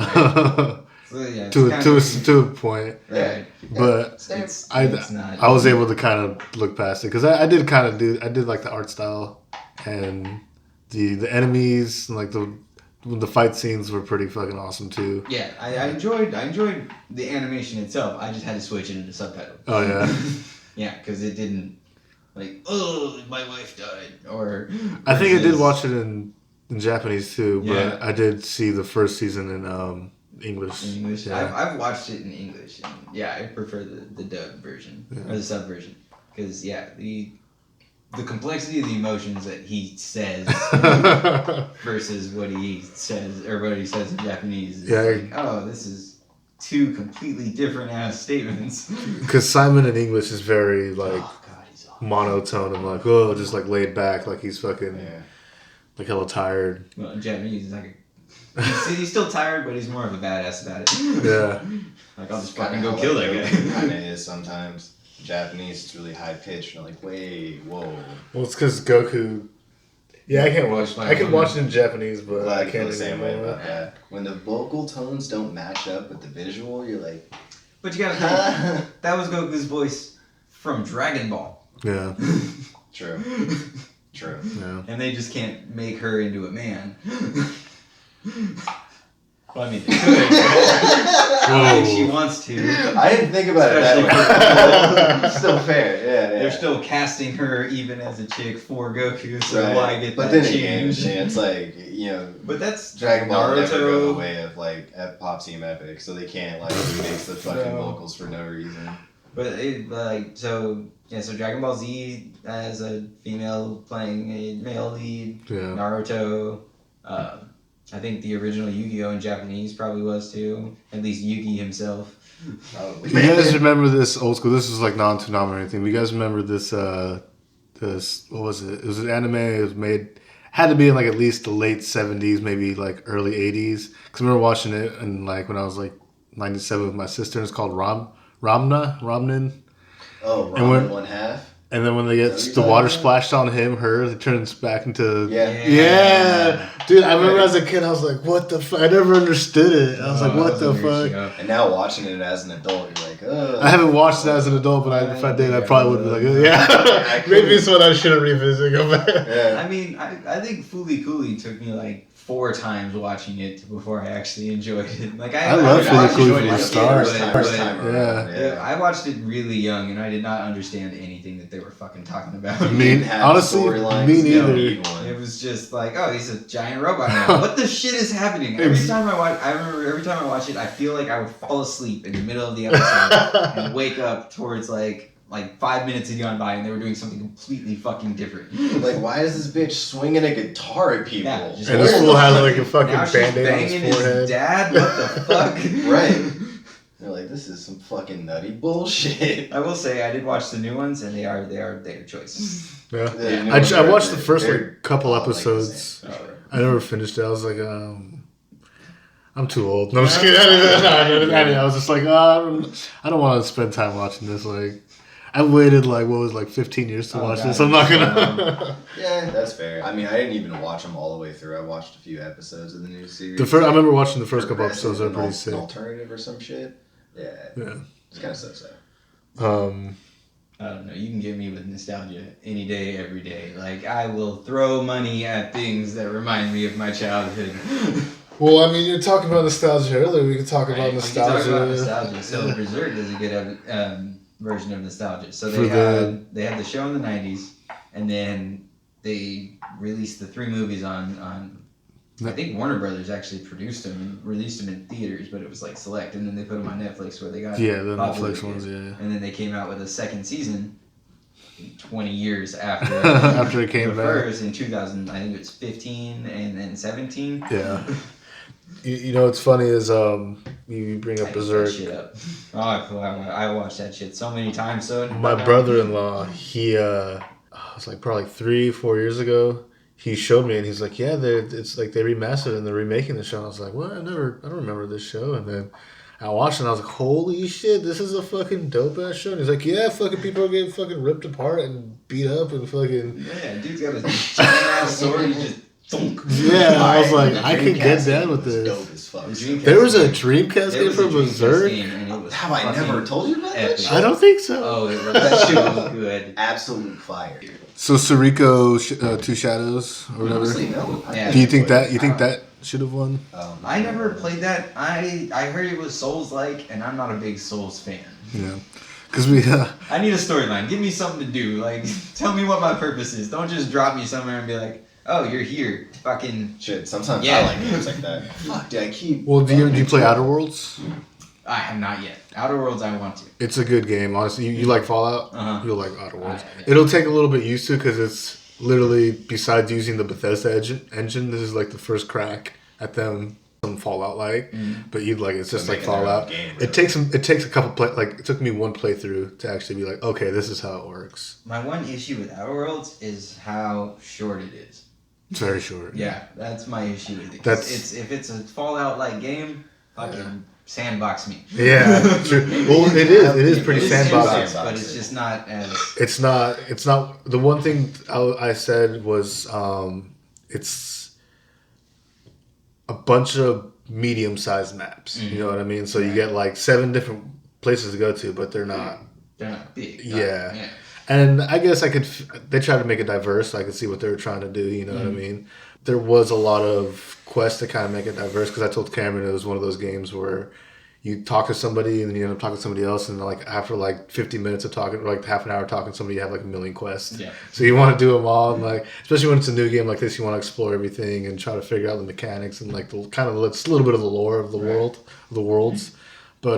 So, yeah, to a point. Right. But It's not. I was able to kind of look past it because I did like the art style and the enemies and like the fight scenes were pretty fucking awesome too. Yeah, I enjoyed the animation itself. I just had to switch it into subtitles. Oh yeah. Yeah, because it didn't like, oh, my wife died, or. I think I did watch it in Japanese too, but Yeah. I did see the first season in English. In English, Yeah. I've watched it in English, and yeah, I prefer the dub version or the sub version because the complexity of the emotions that he says versus what he says or what he says in Japanese is like, oh, this is two completely different ass statements. Because Simon in English is very like Oh god, he's awful. monotone and like just like laid back, like he's fucking like hella tired. Well, in Japanese, he's like he's still tired, but he's more of a badass about it. Yeah. Like I'll just fucking go kill that guy. Kind of is sometimes. Japanese, it's really high pitched. You're like, wait, whoa. Well, it's because Goku. Yeah, I can't watch. I can watch it in Japanese, but Glad I you feel can't the same way anymore. about that. When the vocal tones don't match up with the visual, you're like, But you gotta think, that was Goku's voice from Dragon Ball. Yeah. true. True. Yeah. And they just can't make her into a man. Well, I mean, they could. I don't think she wants to. I didn't think about it that way. Still fair, yeah. They're still casting her even as a chick for Goku, so why get but that then again, change? it's like, But that's Dragon Ball never go the Naruto. way of like pop team epic, so they can't like remix the fucking No. vocals for no reason. So Dragon Ball Z as a female playing a male lead. Yeah. Naruto. I think the original Yu-Gi-Oh! In Japanese probably was too. At least Yugi himself. Probably. You guys remember this old school? This was like non-Toonami or anything. But you guys remember this? This what was it? It was an anime. It was made. Had to be in like at least the late 70s, maybe like early 80s. Because I remember watching it and like when I was like 97 with my sister. It's called Ramnin. Oh, And when- Ramen one half. And then when they get Is that the what you're water talking splashed on him, her, it turns back into Yeah. Dude, I remember as a kid, I was like, "What the fuck?" I never understood it. I was like, "What the fuck?" And now watching it as an adult, you're like, oh. I haven't watched it as an adult, but if I did, I probably would be like, "Yeah." Maybe it's what I should have revisited. Go back. Yeah. I mean, I think Fooly Cooly took me like 4 times watching it before I actually enjoyed it. Like I love Fooly Cooly from the start. Yeah. I watched it really young, and I did not understand anything that they were fucking talking about. Honestly, me neither. It was just like, oh, he's a giant robot now. What the shit is happening? Every time I watch it, I feel like I would fall asleep in the middle of the episode and wake up towards like 5 minutes had gone by and they were doing something completely fucking different. Like, why is this bitch swinging a guitar at people? Yeah, and this fool has like a fucking now band-aid on his forehead. His dad? What the fuck? Right. They're like, this is some fucking nutty bullshit. I will say I did watch the new ones and they are their choices. Yeah. I watched the first couple episodes. Like I never finished it. I was like, I'm too old. No, I'm just kidding. I was just like, I don't want to spend time watching this. Like, I waited 15 years to watch this. I'm not gonna. Yeah, that's fair. I mean, I didn't even watch them all the way through. I watched a few episodes of the new series. I remember watching the first couple episodes. They're pretty sick. Alternative or some shit. Yeah. It's kind of so. I don't know. You can get me with nostalgia any day, every day. Like, I will throw money at things that remind me of my childhood. Well, I mean, you're talking about nostalgia earlier. We could talk about nostalgia. We can talk about nostalgia. So Berserk is a good version of nostalgia. So they had the show in the 90s, and then they released the 3 movies on I think Warner Brothers actually produced them and released them in theaters, but it was like select, and then they put them on Netflix where they got the Netflix ones, yeah. And then they came out with a second season 20 years after after it came back. First in 2000, I think it was 15 and then 17. Yeah. You know what's funny is you bring up Berserk. I watched that shit so many times. So my brother-in-law, he it was like probably 3-4 years ago. He showed me and he's like, yeah, it's like they remastered and they're remaking the show. And I was like, what? I don't remember this show. And then I watched it and I was like, holy shit, this is a fucking dope ass show. And he's like, yeah, fucking people are getting fucking ripped apart and beat up and fucking. Yeah, dude's got a giant ass sword. He just. Yeah, I was like, I could get down with this. Dope as fuck. There was a Dreamcast game for Berserk. Have I never told you about that shit? I don't think so. Oh, that shit was good. Absolute fire. So Sariko, Two Shadows or whatever. Honestly, no. Yeah. Do you think that should have won? I never played that. I heard it was Souls-like, and I'm not a big Souls fan. Yeah. Because we. I need a storyline. Give me something to do. Like, tell me what my purpose is. Don't just drop me somewhere and be like, oh, you're here. Fucking shit. Sometimes I like games like that. Fuck, dude, I keep. Well, do you play Outer Worlds? I have not yet. Outer Worlds, I want to. It's a good game, honestly. You like Fallout? Uh-huh. You'll like Outer Worlds. Yeah. It'll take a little bit used to because it's literally, besides using the Bethesda engine, this is like the first crack at them. Some Fallout like, but you'd like it's just like Fallout. Game, really. It takes a couple it took me one playthrough to actually be like, okay, this is how it works. My one issue with Outer Worlds is how short it is. It's very short. Yeah, that's my issue with it. If it's a Fallout-like game, fucking sandbox me. Yeah, true. Well, it is pretty sandbox, but it's just not as. It's not. The one thing I said was it's a bunch of medium-sized maps. You know what I mean? So you get like 7 different places to go to, but they're not big. Yeah. And I guess they tried to make it diverse, so I could see what they were trying to do, you know what I mean? There was a lot of quests to kind of make it diverse, because I told Cameron it was one of those games where you talk to somebody and then you end up talking to somebody else, and like after like 50 minutes of talking, or like half an hour talking to somebody, you have like 1 million quests. Yeah. So you want to do them all, and like, especially when it's a new game like this, you want to explore everything and try to figure out the mechanics and like the kind of it's a little bit of the lore of the world, of the worlds. But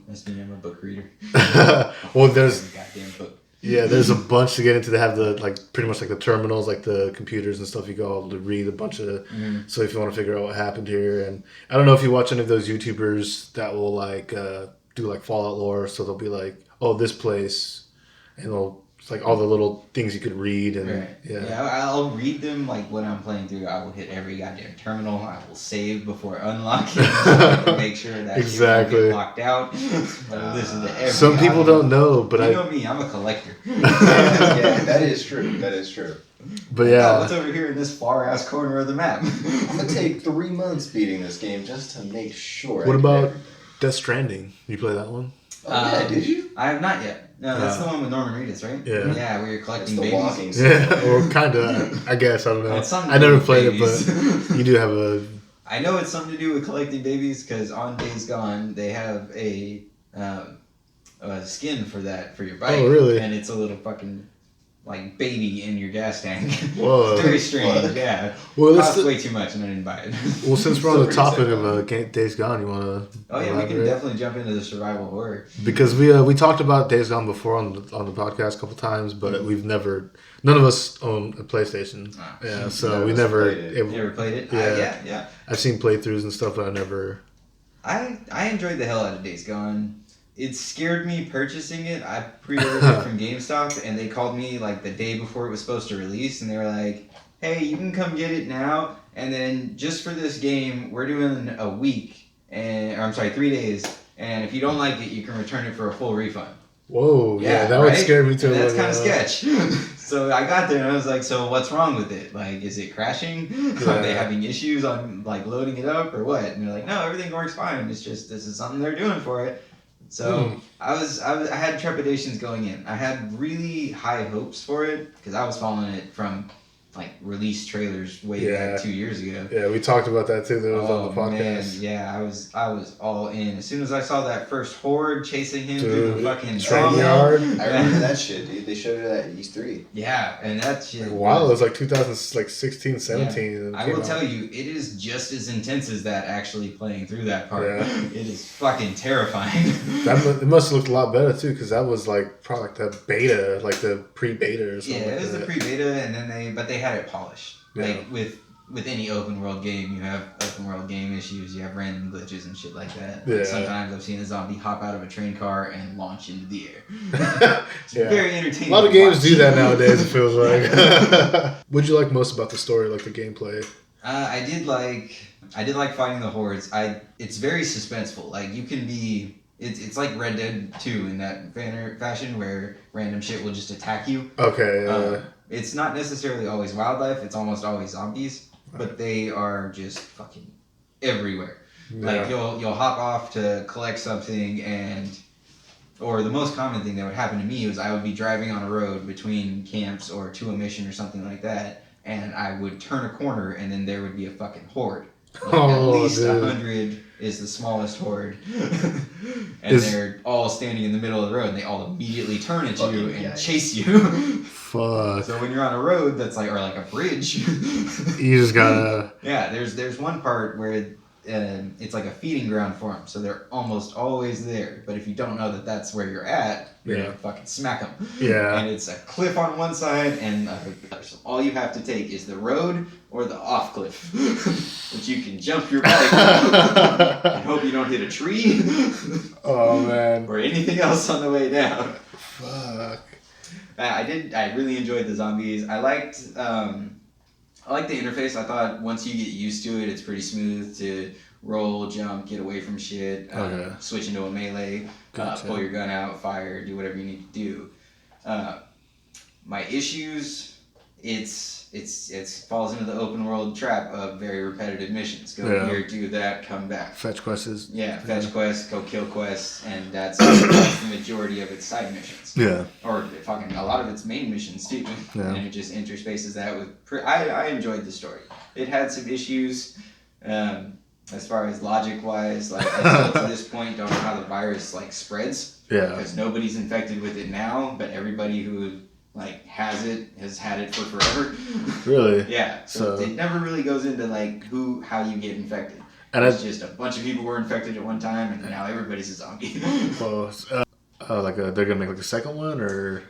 that's me. I'm a book reader. Well, there's goddamn book. Yeah, there's a bunch to get into. They have the pretty much like the terminals, like the computers and stuff. You go to read a bunch of. So if you want to figure out what happened here, and I don't know if you watch any of those YouTubers that will do like Fallout lore. So they'll be like, oh, this place, and it's like all the little things you could read, and I'll read them like when I'm playing through. I will hit every goddamn terminal. I will save before unlocking, so I can make sure that exactly you don't get locked out. Listen to every. Some people don't know, but you know me. I'm a collector. Yeah, that is true. That is true. But yeah, what's over here in this far ass corner of the map? I'm gonna take 3 months beating this game just to make sure. What about Death Stranding? You play that one? Oh, yeah, did you? I have not yet. No, that's the one with Norman Reedus, right? Yeah. Yeah, where you're collecting the babies. walking Yeah, or kind of. I guess I don't know. It's something I to do never with played babies. it, but you do have a. I know it's something to do with collecting babies because on Days Gone they have a skin for that for your bike. Oh, really? And it's a little fucking like baby in your gas tank. Whoa. It's very strange. What? Yeah. Well, It cost way too much and I didn't buy it. well, since we're on the topic of Days Gone, you want to? Oh yeah, we can definitely jump into the survival horror. Because we talked about Days Gone before on the podcast a couple times, but we've never. None of us own a PlayStation. Oh. Yeah, so we never. You never played it? Yeah. Yeah. I've seen playthroughs and stuff, but I never. I enjoyed the hell out of Days Gone. It scared me purchasing it. I pre-ordered it from GameStop, and they called me like the day before it was supposed to release, and they were like, "Hey, you can come get it now, and then just for this game, we're doing a week, or I'm sorry, 3 days, and if you don't like it, you can return it for a full refund." Whoa, yeah, that right? would scare me too. And that's kind of sketch. So I got there and I was like, "So what's wrong with it? Like, is it crashing? Are they having issues on like loading it up or what?" And they're like, "No, everything works fine. It's just this is something they're doing for it." So I had trepidations going in. I had really high hopes for it because I was following it from like release trailers way back 2 years ago. Yeah, we talked about that too. That was on the podcast. Man, yeah, I was all in. As soon as I saw that first horde chasing him through the fucking train tunnel, yard. I remember that shit, dude. They showed it at E3. Yeah, and that shit. Wow, it was like 2016, 17. Yeah. I will tell you, it is just as intense as that actually playing through that part. Yeah. It is fucking terrifying. It must have looked a lot better too, because that was like probably like the beta, like the pre-beta or something. Yeah, it was like the pre-beta, and then they had it polished. Yeah. Like with any open world game, you have open world game issues, you have random glitches and shit like that. Yeah. Like sometimes I've seen a zombie hop out of a train car and launch into the air. It's very entertaining. A lot of to games watch. do that nowadays, it feels like. What'd you like most about the story, like the gameplay? I did like fighting the hordes. It's very suspenseful. Like you can be. It's like Red Dead 2 in that fashion where random shit will just attack you. Okay. It's not necessarily always wildlife. It's almost always zombies, but they are just fucking everywhere. Yeah. Like you'll hop off to collect something or the most common thing that would happen to me was I would be driving on a road between camps or to a mission or something like that, and I would turn a corner and then there would be a fucking horde. Like at least 100 is the smallest horde. And they're all standing in the middle of the road and they all immediately turn at you and chase you. Fuck. So when you're on a road that's like, or like a bridge. You just gotta... Yeah, there's one part where it's like a feeding ground for them, so they're almost always there. But if you don't know that that's where you're at, you're gonna fucking smack them. Yeah. And it's a cliff on one side, and so all you have to take is the road or the off cliff, which you can jump your bike and hope you don't hit a tree. Oh man. Or anything else on the way down. Fuck. I really enjoyed the zombies. I liked the interface. I thought once you get used to it, it's pretty smooth to roll, jump, get away from shit, switch into a melee, pull your gun out, fire, do whatever you need to do. My issues, it falls into the open world trap of very repetitive missions. Go here, do that, come back. Fetch quests. Yeah, fetch quests, go kill quests, and that's the majority of its side missions. Yeah. Or fucking a lot of its main missions too. Yeah. And it just interspaces that with. I enjoyed the story. It had some issues, as far as logic wise. Like I still to this point don't know how the virus like spreads. Yeah. Because nobody's infected with it now, but everybody who like has had it for forever. Really? Yeah. So it never really goes into like how you get infected. And it's just a bunch of people were infected at one time, and now everybody's a zombie. They're gonna make like a second one, or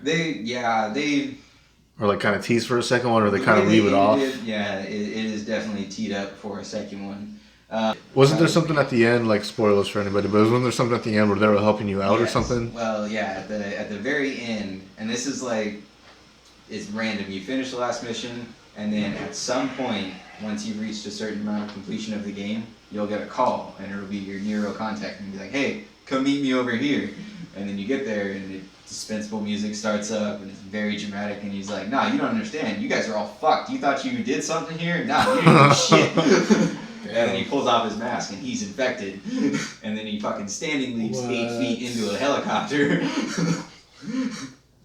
or like kind of tease for a second one, or they kind of leave it off. It is definitely teed up for a second one. Wasn't there something at the end, like spoilers for anybody, but wasn't there something at the end where they were helping you out or something? Well, yeah, at the very end, and this is like, it's random. You finish the last mission, and then at some point, once you've reached a certain amount of completion of the game, you'll get a call, and it'll be your Nero contact, and be like, "Hey, come meet me over here." And then you get there, and dispensable music starts up, and it's very dramatic, and he's like, "Nah, you don't understand. You guys are all fucked. You thought you did something here? Nah, you didn't do shit." And then he pulls off his mask, and he's infected. And then he fucking standing leaps 8 feet into a helicopter.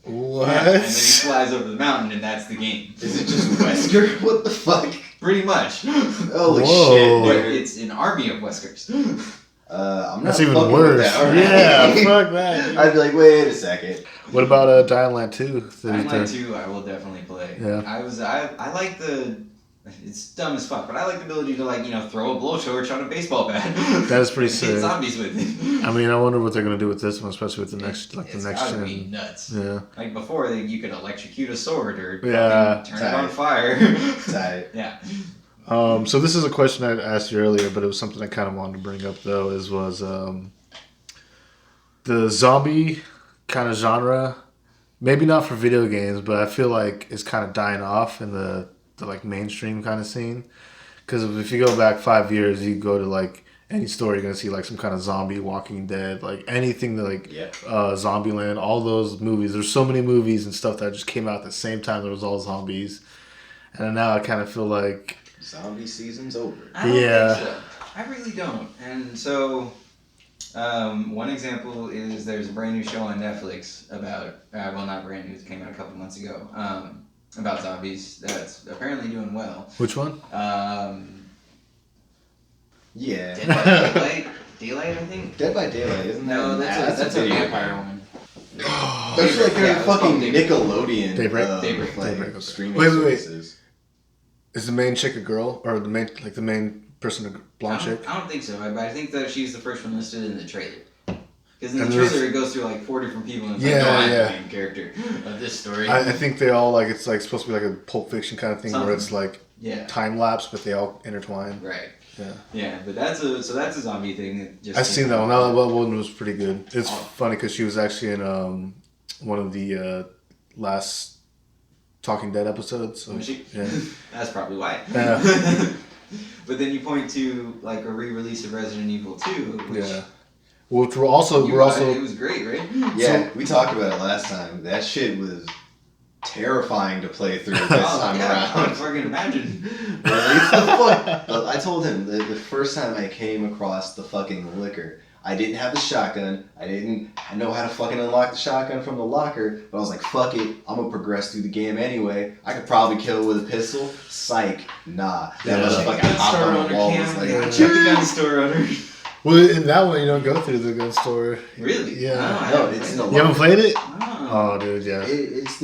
What? Yeah, and then he flies over the mountain, and that's the game. Is it just Wesker? What the fuck? Pretty much. Holy Whoa. But shit, dude. it's an army of Weskers. I'm not That's even fucking worse. with that, alright? Yeah, fuck that. I'd be like, wait a second. What about Dying Light 2? Dying Light 2, I will definitely play. Yeah. I like the. It's dumb as fuck, but I like the ability to throw a blowtorch on a baseball bat. That is pretty and sick. hit zombies with it. I mean, I wonder what they're gonna do with this one, especially with the next, the It's next gotta be gen. nuts. Yeah. Like before, you could electrocute a sword or Yeah. fucking turn it on Tight. fire. Tight. Yeah. So this is a question I asked you earlier, but it was something I kind of wanted to bring up though. Was the zombie kind of genre? Maybe not for video games, but I feel like it's kind of dying off in the like mainstream kind of scene. Because if you go back 5 years, you go to like any store, you're gonna see like some kind of zombie, Walking Dead, like anything that like Zombieland, all those movies. There's so many movies and stuff that just came out at the same time. There was all zombies, and now I kind of feel like Zombie season's over. I don't Yeah. think so. I really don't. And so, one example is there's a brand new show on Netflix about, well, not brand new, it came out a couple months ago, about zombies that's apparently doing well. which one? Yeah. Dead by Daylight? Daylight, I think? Dead by Daylight, isn't that? No, that's a video vampire game. one. That's like Yeah, their it's fucking called Daybreak. Nickelodeon. Daybreak? Daybreak. Like, Daybreak, okay. streaming Wait. services. Is the main chick a girl, or the main person a blonde chick? I don't think so, but I think that she's the first one listed in the trailer. Because in the And there's- trailer, it goes through like 4 different people, and it's Yeah, like, no, I'm yeah. the main character of this story. I think they all like it's like supposed to be like a Pulp Fiction kind of thing where it's like Yeah. time lapse, but they all intertwine. Right. Yeah. Yeah, but that's a zombie thing that just. I've seen that one. That one was pretty good. It's Oh. funny because she was actually in one of the last Talking Dead episodes. So, Was she? yeah. That's probably why. Yeah. But then you point to like a re-release of Resident Evil 2, which Yeah. Which we're also it was great, right? Yeah, we talked about it last time. That shit was terrifying to play through this time I around. can fucking imagine. It's the fuck. I told him the first time I came across the fucking liquor, I didn't have the shotgun. I didn't know how to fucking unlock the shotgun from the locker. But I was like, fuck it. I'm gonna progress through the game anyway. I could probably kill with a pistol. Psych. Nah. That Yeah. motherfucker Gun hopped store on owner the wall. cam. Was like, Yeah, check the gun store owner. Well, in that one you don't go through the gun store. Really? Yeah. No, it's in a You haven't played it? Oh. Oh, dude, yeah. It's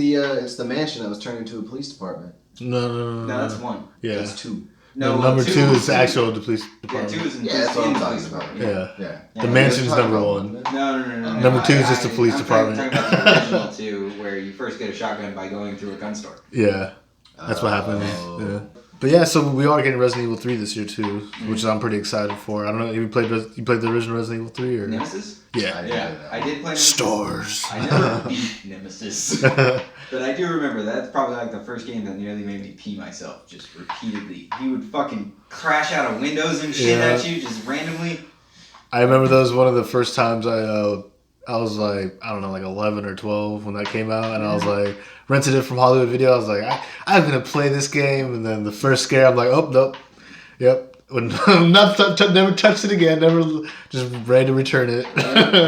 the mansion that was turned into a police department. No. No, that's one. Yeah. That's two. No, number two is the two- actual police Yeah, department. 2 is in Yeah, that's what I'm the talking police about. department. Yeah. Yeah. The mansion's number one. No. Number 2 is just the police department. I'm talking about the original 2, where you first get a shotgun by going through a gun store. Yeah. That's what happens. Oh. Yeah. But yeah, so we are getting Resident Evil 3 this year too, which I'm pretty excited for. I don't know, have you played the original Resident Evil 3 or? Nemesis? Yeah. Yeah, I did play Nemesis. Stars. I never beat Nemesis. But I do remember that's probably like the first game that nearly made me pee myself, just repeatedly. He would fucking crash out of windows and shit Yeah. at you, just randomly. I remember that was one of the first times I was like, I don't know, like 11 or 12 when that came out, and I was like, rented it from Hollywood Video. I was like, I'm gonna play this game, and then the first scare, I'm like, oh nope, yep, never touched it again, never, just ready to return it.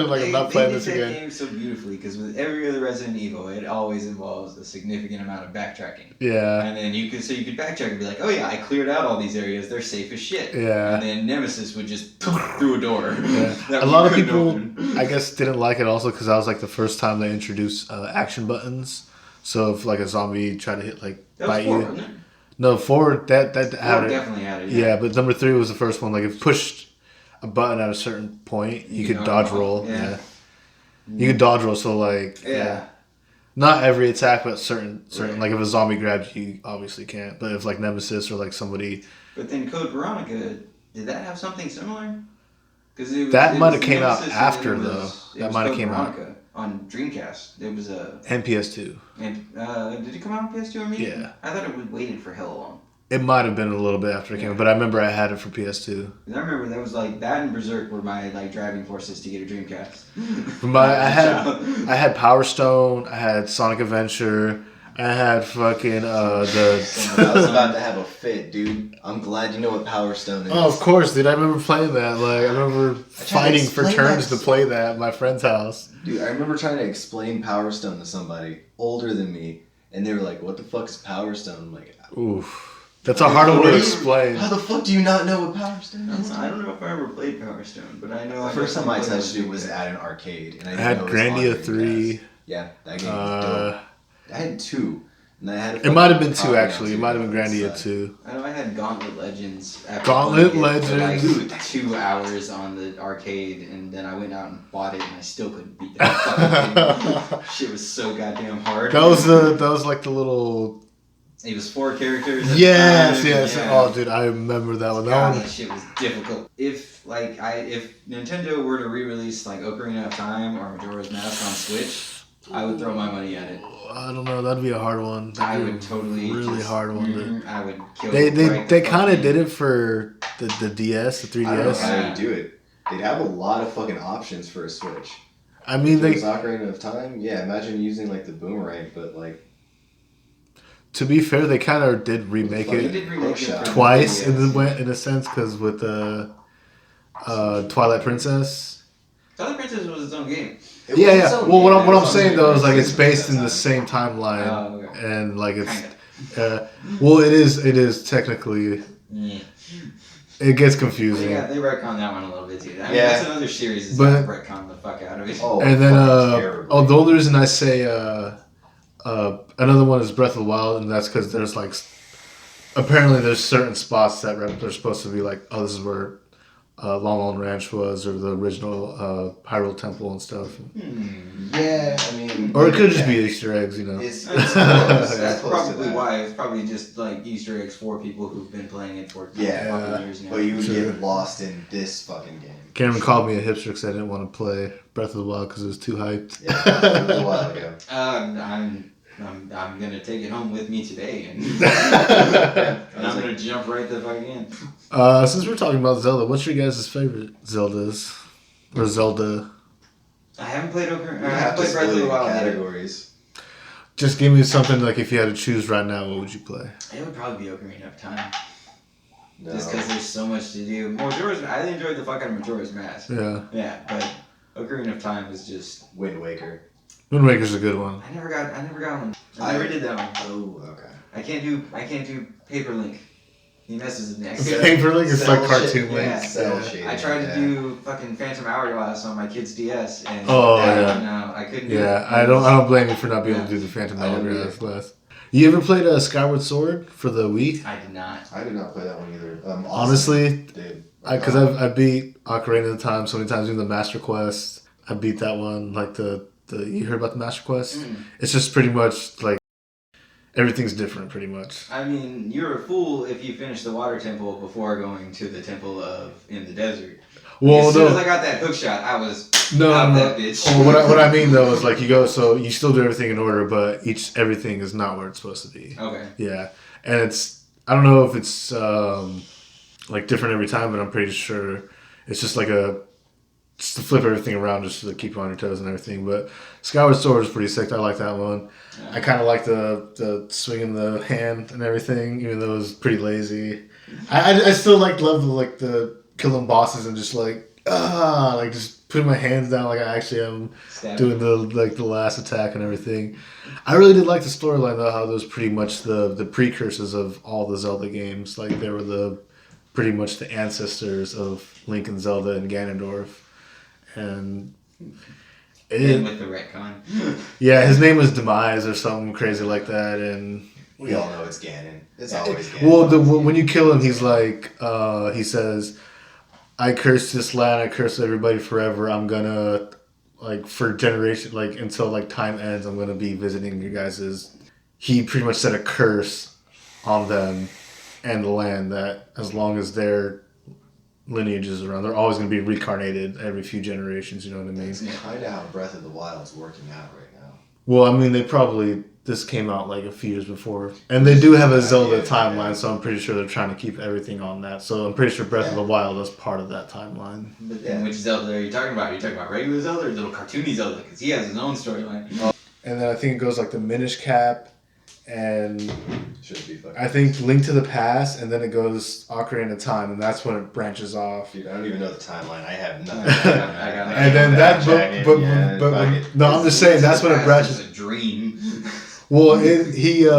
Like I'm not playing this They did that again. game so beautifully because with every other Resident Evil, it always involves a significant amount of backtracking. Yeah, And then you could backtrack and be like, oh yeah, I cleared out all these areas, they're safe as shit. yeah. And then Nemesis would just through a door. Yeah. that A you lot of couldn't people, open. I guess, didn't like it also because that was like the first time they introduced action buttons. So if like a zombie tried to hit like That was bite 4, you, wasn't it? no 4 that had 4 it. definitely had it. Yeah, but number 3 was the first one. Like if you pushed a button at a certain point, you could dodge roll. Yeah. You could dodge roll. So like Yeah. not every attack, but certain like if a zombie grabbed you, you obviously can't. But if like Nemesis or like somebody But then Code Veronica, did that have something similar? Because That might have came out after, though. That might have Code came out. Veronica on Dreamcast. It was a and PS2, and did it come out on PS2 or me? Yeah. I thought it was waited for hell long. it might have been a little bit after it came out, but I remember I had it for PS2. 'Cause I remember that was like that and Berserk were my like driving forces to get a Dreamcast. I had Power Stone, I had Sonic Adventure, I had fucking I was about to have a fit, dude. I'm glad you know what Power Stone is. Oh, of course, dude. I remember playing that. Like, I remember fighting for turns to play that at my friend's house. Dude, I remember trying to explain Power Stone to somebody older than me, and they were like, "What the fuck is Power Stone?" I'm like, oof. That's a hard one to explain. How the fuck do you not know what Power Stone is? I don't know if I ever played Power Stone, but I know The first time I touched it was at an arcade, and I had Grandia 3. Yeah, that game was dope. I had 2. And I had it might have been 2 actually. It might have been Grandia 2. I know I had Gauntlet Legends. Gauntlet Legends. For like 2 hours on the arcade, and then I went out and bought it, and I still couldn't beat that fucking game. Shit was so goddamn hard. That was like the little. It was 4 characters. At yes. the time. Yeah. Oh, dude, I remember that one. That shit was difficult. If Nintendo were to re-release like Ocarina of Time or Majora's Mask on Switch, I would throw my money at it. I don't know. That'd be a hard one. I would totally really hard one. I would kill. They kind of did it for the DS, the 3DS. I don't know how they would do it. They'd have a lot of fucking options for a Switch. I mean, Ocarina of Time. Yeah, imagine using like the boomerang, but like. To be fair, they kind of did remake it twice in a sense, because with the Twilight Princess. Twilight Princess was its own game. Yeah. Well, what I'm saying though is like it's based in the same timeline, and like it's, well, it is technically. Yeah. It gets confusing. They retcon that one a little bit too. I mean, that's another series that retcon the fuck out of it. Oh, and then the only reason I say another one is Breath of the Wild, and that's because there's like apparently there's certain spots that they're supposed to be like, oh, this is where Long Island Ranch was, or the original Hyrule Temple and stuff. Yeah, I mean, or it could just be Easter eggs, you know. It's that's probably why. It's probably just like Easter eggs for people who've been playing it for years now. But you would get lost in this fucking game. Cameron called me a hipster because I didn't want to play Breath of the Wild because it was too hyped. Yeah, it was a while ago. I'm gonna take it home with me today, and I'm gonna jump right the fuck in. Since we're talking about Zelda, what's your guys' favorite Zeldas or Zelda? I haven't played Ocarina. I haven't played Breath of the Wild categories. Just give me something like if you had to choose right now, what would you play? It would probably be Ocarina of Time. No. Just because there's so much to do. I enjoyed the fuck out of Majora's Mask. Yeah. Yeah, but Ocarina of Time was just Wind Waker. Wind Waker's a good one. I never got one. I never did that one. Oh, okay. I can't do Paper Link. He messes with me. Paper Link is like cartoon Link. Yeah. I tried to do fucking Phantom Hourglass on my kid's DS, and no, I couldn't. Do it. I don't blame you for not being able to do the Phantom Hourglass. You ever played Skyward Sword for the Wii? I did not. I did not play that one either. Honestly, because I beat Ocarina of Time so many times doing the Master Quest. I beat that one, like the you heard about the Master Quest? It's just pretty much like everything's different, pretty much. I mean, you're a fool if you finish the water temple before going to the temple in the desert. Well, as soon as I got that hook shot, I was that bitch. Well, what I mean though is like you still do everything in order, but everything is not where it's supposed to be. Okay. Yeah, and I don't know if it's like different every time, but I'm pretty sure it's just like just to flip everything around just to keep you on your toes and everything. But Skyward Sword is pretty sick. I like that one. Yeah. I kind of like the swinging the hand and everything, even though it was pretty lazy. I still love the killing bosses and just just putting my hands down like I actually am doing the last attack and everything. I really did like the storyline though, how those pretty much the precursors of all the Zelda games. Like they were pretty much the ancestors of Link and Zelda and Ganondorf. And with the retcon. Yeah, his name was Demise or something crazy like that, and we all know it's Ganon. It's always Ganon. Well, when you kill him, he's like, he says, "I curse this land. I curse everybody forever. I'm gonna for generation, until time ends. I'm gonna be visiting you guys's." He pretty much set a curse on them and the land that as long as they're lineages around, they're always going to be reincarnated every few generations, you know what I mean? It's kind of how Breath of the Wild is working out right now. Well, I mean, this came out a few years before, and they do have a Zelda timeline, so I'm pretty sure they're trying to keep everything on that, so I'm pretty sure Breath of the Wild is part of that timeline. But then which Zelda are you talking about? Are you talking about regular Zelda or little cartoony Zelda? Because he has his own storyline. And then I think it goes the Minish Cap, and Should be fucking. I think Link to the Past, and then it goes Ocarina of Time, and that's when it branches off. Dude, I don't even know the timeline. I have nothing. And then that, no, I'm just saying that's when it branches. It's a dream. Well,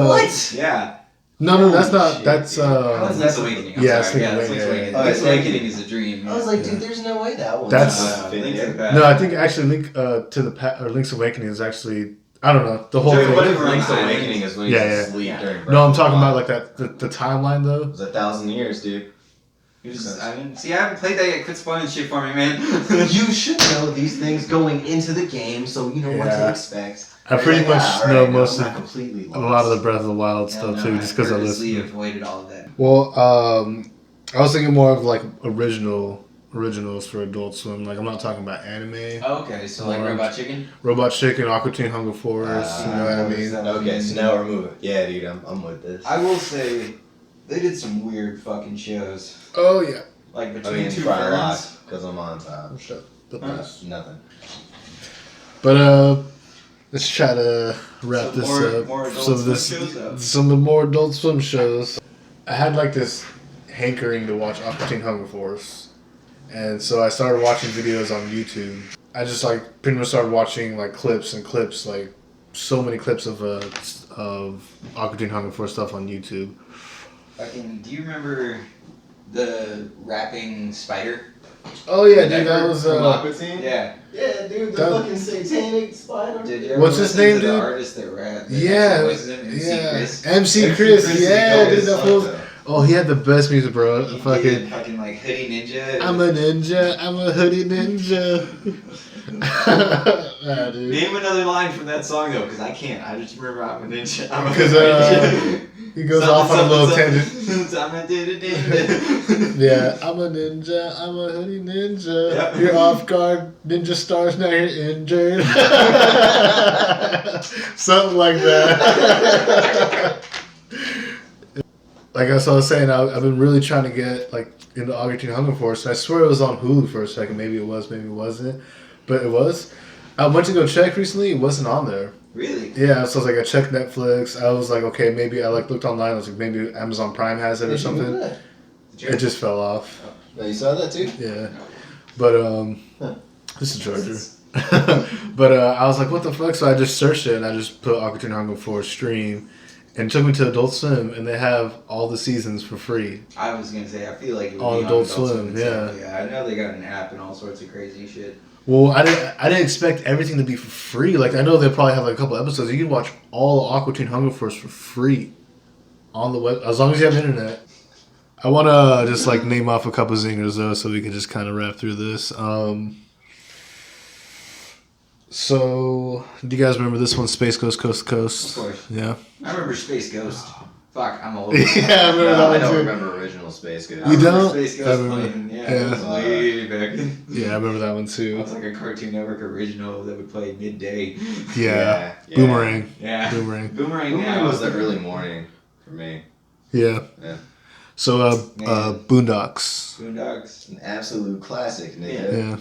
What? Yeah. No, that's not. Shit, That's That's Link's Awakening. I'm yeah, sorry. Link's Link's Awakening. Awakening. Oh, Link's it's like- Awakening is a dream. I was like, dude, there's no way that one. That's- Link's to the Past. no. I think actually Link to the or Link's Awakening is actually. I don't know the whole Dude, thing. what if Link's Awakening is when he's Yeah, yeah. asleep during Breath No, I'm of the talking about Wild? like that the timeline though. It was 1,000 years, dude. I haven't played that yet. Quit spoiling shit for me, man. You should know these things going into the game, so you know what to Yeah. expect. I pretty much know most of completely a lot of the Breath of the Wild stuff too, just because I purposely listen. avoided all of that. Well, I was thinking more of like originals for Adult Swim. Like I'm not talking about anime. Okay, so like More- Robot Chicken. Robot Chicken, Aqua Teen Hunger Force. You know what I mean? Okay, so now we're moving. Yeah, dude, I'm with this. I will say, they did some weird fucking shows. Oh yeah. Like I between mean, two try lock, ferns. because I'm on top. Shut the Huh? mess. Nothing. But let's try to wrap Some this more- up. more Adult Some of Swim this, shows, though. some more Adult Swim shows. I had like this hankering to watch Aqua Teen Hunger Force, and so I started watching videos on YouTube. I just like pretty much started watching like clips, like so many clips of Aqua Teen Hunger Force stuff on YouTube. Fucking, do you remember the rapping spider? Oh yeah, Did dude, I that was From Aqua Teen? Yeah. Yeah, dude, the That- fucking satanic spider. Did you ever What's his listen name, to dude? The artist that rap. yeah, What's his name? MC yeah, Chris. MC Chris, yeah, dude, that fool's. was. Oh, he had the best music, bro. He Fucking. did fucking like Hoodie Ninja. I'm a ninja. I'm a hoodie ninja. Ah, dude. Name another line from that song though, because I can't. I just remember I'm a ninja. I'm a Because ninja. he goes off on a little tangent. I'm a ninja. Yeah, I'm a ninja. I'm a hoodie ninja. Yep. You're off guard. Ninja stars now. You're injured. Something like that. Like I was saying, I've been really trying to get like into Aqua Teen Hunger Force. And I swear it was on Hulu for a second. Maybe it was, maybe it wasn't. But it was. I went to go check recently. It wasn't on there. Really? Yeah, so I was like, I checked Netflix. I was like, okay, maybe I like looked online. I was like, maybe Amazon Prime has it or something. It just fell off. Oh, you saw that too? Yeah, but this is Georgia. But I was like, what the fuck? So I just searched it and I just put Aqua Teen Hunger Force stream, and it took me to Adult Swim, and they have all the seasons for free. I was gonna say I feel like it would On be Adult on Swim, itself. yeah. Yeah, I know they got an app and all sorts of crazy shit. Well, I didn't expect everything to be for free. Like I know they probably have like a couple episodes. You can watch all of Aqua Teen Hunger Force for free on the web as long as you have internet. I want to just like name off a couple zingers though, so we can just kind of wrap through this. So, do you guys remember this one, Space Ghost Coast to Coast? Of course. Yeah. I remember Space Ghost. Fuck, I'm old. Yeah, I remember No, that I one don't too. remember original Space Ghost. I You remember don't? Space I Ghost remember. playing. Yeah, Yeah. it was way back. Yeah, I remember that one It too. was like a Cartoon Network original that would play midday. Yeah. Yeah. Boomerang. Yeah. Boomerang. Boomerang Boomerang now was the early morning for me. Yeah. Yeah. So, Man. Boondocks. Boondocks. An absolute classic, nigga. Yeah.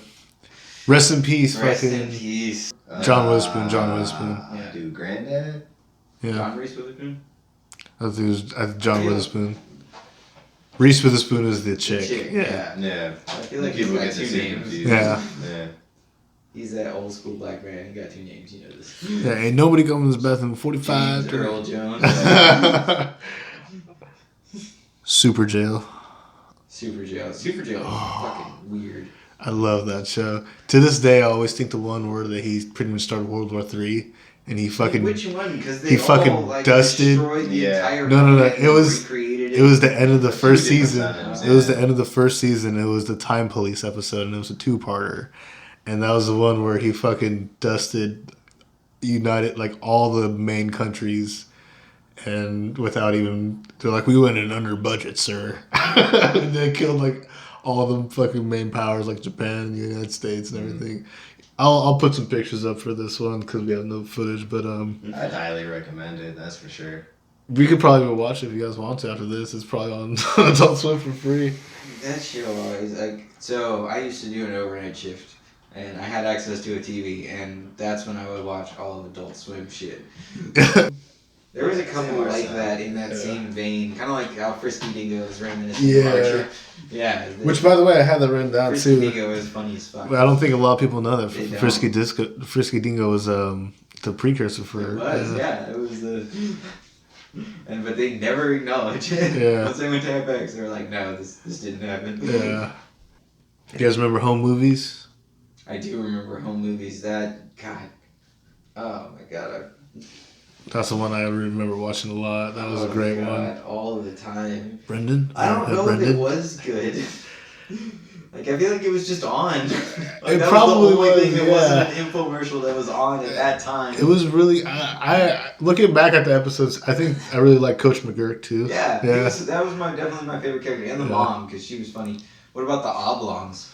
Rest in peace, Rest fucking in peace. John Witherspoon, John Witherspoon. Yeah. Dude, Granddad? Yeah. John Reese Witherspoon. I think it was John Witherspoon. Reese Witherspoon is the chick. Chick, Yeah. Yeah. I feel like he's People got get two this names. confused. Yeah. Yeah. He's that old school black man. He got two names. You know this. Yeah, ain't nobody coming to this bathroom 45. James Earl Jones. Super Jail. Super Jail. Super Jail is fucking weird. I love that show. To this day, I always think the one where that he pretty much started World War III, and he fucking Which one? Because they he all, fucking like, dusted- destroyed the Yeah. entire No. planet It was and recreated it was the end of the Two first different season. times, It was yeah. the end of the first season. It was the Time Police episode, and it was a two-parter. And that was the one where he fucking dusted United, like all the main countries, and without even, they're like, we went in under budget, sir. And they killed like all the fucking main powers, like Japan and the United States and everything. I'll put some pictures up for this one because we have no footage, but I'd highly recommend it, that's for sure. we could probably go watch it if you guys want to after this. It's probably on Adult Swim for free. That shit always like. So I used to do an overnight shift, and I had access to a TV, and that's when I would watch all of Adult Swim shit. There was a couple Same like Arsenal. that in that Yeah. same vein, kind of like how Frisky Dingo is reminiscent Yeah. of Archer. Yeah. Which, by the way, I had that written down Frisky too. Dingo is funny as fuck. But I don't think a lot of people know that They don't. Frisky Dingo was the precursor for. It was, yeah. It was the. But they never acknowledge it. Yeah. Once they went to FX, they were like, no, this didn't happen. Yeah. You guys remember home movies? I do remember home movies. That, God. Oh my God. That's the one I remember watching a lot. That was Oh a great my one. God, all the time. Brendan? I don't know if it was good. Like, I feel like it was just on. Like, that probably was the only was, thing that yeah. wasn't an infomercial that was on at that time. It was really. I looking back at the episodes, I think I really like Coach McGurk too. Yeah, Yeah. that was definitely my favorite character. And the Yeah. mom, because she was funny. What about the oblongs?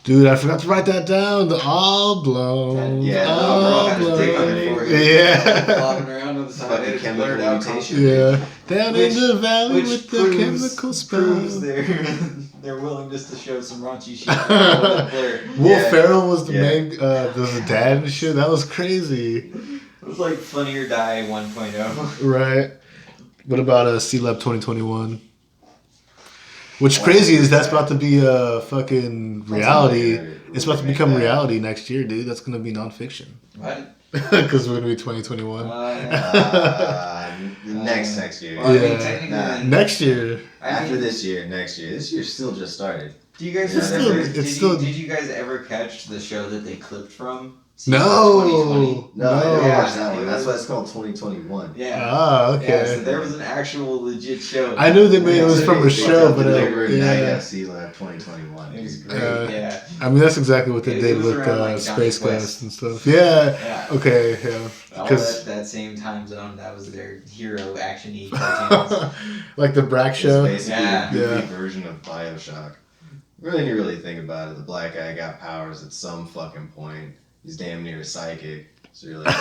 Dude, I forgot to write that down. The oblong. Yeah, the oblong had a dick on oblong. her forehead. Yeah. Flopping around on the side. Fucking It had chemical blurred out mutation. Yeah. Down Which- in the valley Which with the proves chemical proves spell. their willingness to show some raunchy shit. Blur. Will Yeah. Ferrell was the Yeah. main, was the dad and shit. That was crazy. It was like Funny or Die 1.0. Right. What about C-Lab 2021? What's crazy is that's about to be a fucking reality. It's about to become reality next year, dude. That's gonna be nonfiction. What? Because we're gonna be 2021. Next year. Well, I mean, Yeah. technically, Nah. Next year. After this year, next year. This year still just started. Do you guys It's ever? still- Did you guys ever catch the show that they clipped from? No. 2020? No, I never Yeah, watched that one. it That's was- why it's called 2021. Yeah. Ah, Yeah, okay. so there was an actual legit show. I knew they made it was Yeah, from a they show, but delivered Night yeah. FC Lab 2021. It was great. Yeah. Yeah. I mean, that's exactly what they It did was with around, like, Space Johnny Quest Quest. and stuff. Yeah. Yeah. Okay. Yeah. All Because that same time zone, that was their hero action-y cartoons. like the Brack It's show. basically Yeah. a goofy Yeah. version of Bioshock. Really, when you really think about it, the black guy got powers at some fucking point. He's damn near psychic. So you're like,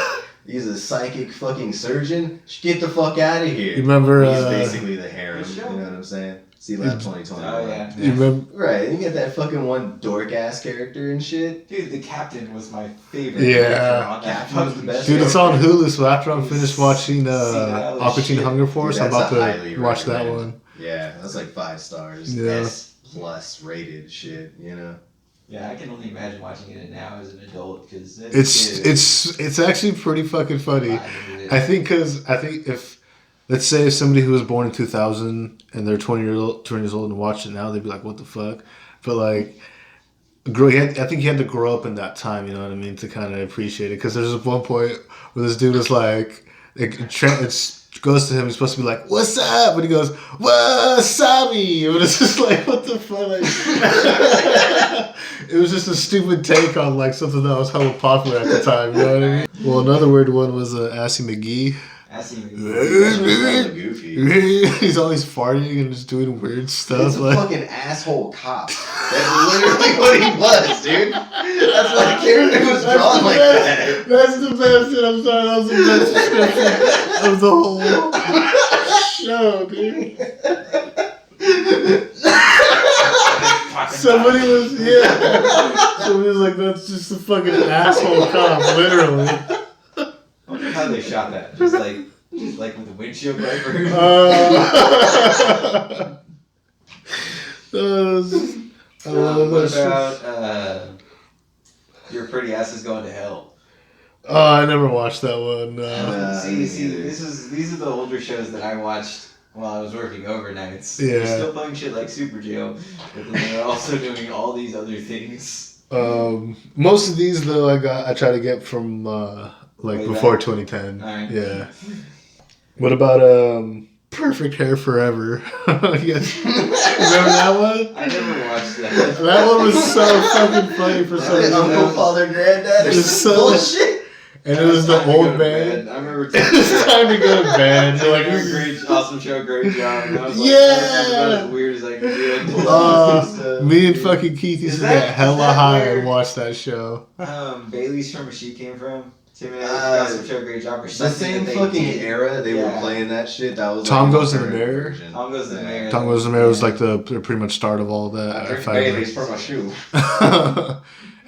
he's a psychic fucking surgeon? Get the fuck out of here. You remember? He's basically the harem. Good You show. know what I'm saying? C-Lab 2021. Oh, yeah. You remember? Right, you get that fucking one dork ass character and shit. Dude, the captain was my favorite. Yeah. character on that Captain was the fucking best. Dude, show. it's on Hulu. So after I'm finished watching that was Aqua Teen shit. Hunger Force, Dude, I'm that's about a highly to watch that recommend. one. Yeah, that's like 5 stars. Yeah. S+ rated shit, you know? Yeah, I can only imagine watching it now as an adult because It's actually pretty fucking funny. I think if let's say somebody who was born in 2000 and they're 20 years old and watched it now, they'd be like, "What the fuck?" But like, I think you had to grow up in that time. You know what I mean, to kind of appreciate it. Because there's one point where this dude was like, it goes to him. He's supposed to be like, "What's up?" But he goes, "Wasabi." But it's just like, what the fuck? Like, it was just a stupid take on like something that was hella popular at the time. You know what I mean? Well, another weird one was Assy McGee. Assy That's really goofy. He's always farting and just doing weird stuff. He's a Like, fucking asshole cop. That's literally what he was, dude. That's why the character was drawn like that. That's the best shit. I'm sorry, that was the best description of the whole show, dude. Somebody was like, that's just a fucking asshole cop, literally. I wonder how they shot that. Just like with the windshield wiper. What about Your Pretty Ass Is Going to Hell? Oh, I never watched that one. See, these are the older shows that I watched while I was working overnights. Yeah. They're still playing shit like Super Jail, but then they're also doing all these other things. Most of these though, I try to get from like Way before back. 2010. Alright. Yeah. What about Perfect Hair Forever? Yes. Remember that one? I never watched that. That one was so fucking funny for some reason. Uncle, father, granddad, It's is so- bullshit. And it was the Time to go old to man. bed. I remember It's time to go to bed. You're like, great, awesome show, great job. And I was like, Yeah. that's about as weird as I could do. me and fucking Keith used Is to that- get hella is that high where- and watch that show. Bailey's from Where She Came From. Tim and Gossip Show, great job. Or The something same that they fucking did. era they were Yeah. playing that shit. That was Tom like Goes the in the current Mirror? version. Tom Goes in the Mirror. Tom Goes in the Mirror was like the pretty much start of all that. I drink Five Baileys Minutes. for my shoe.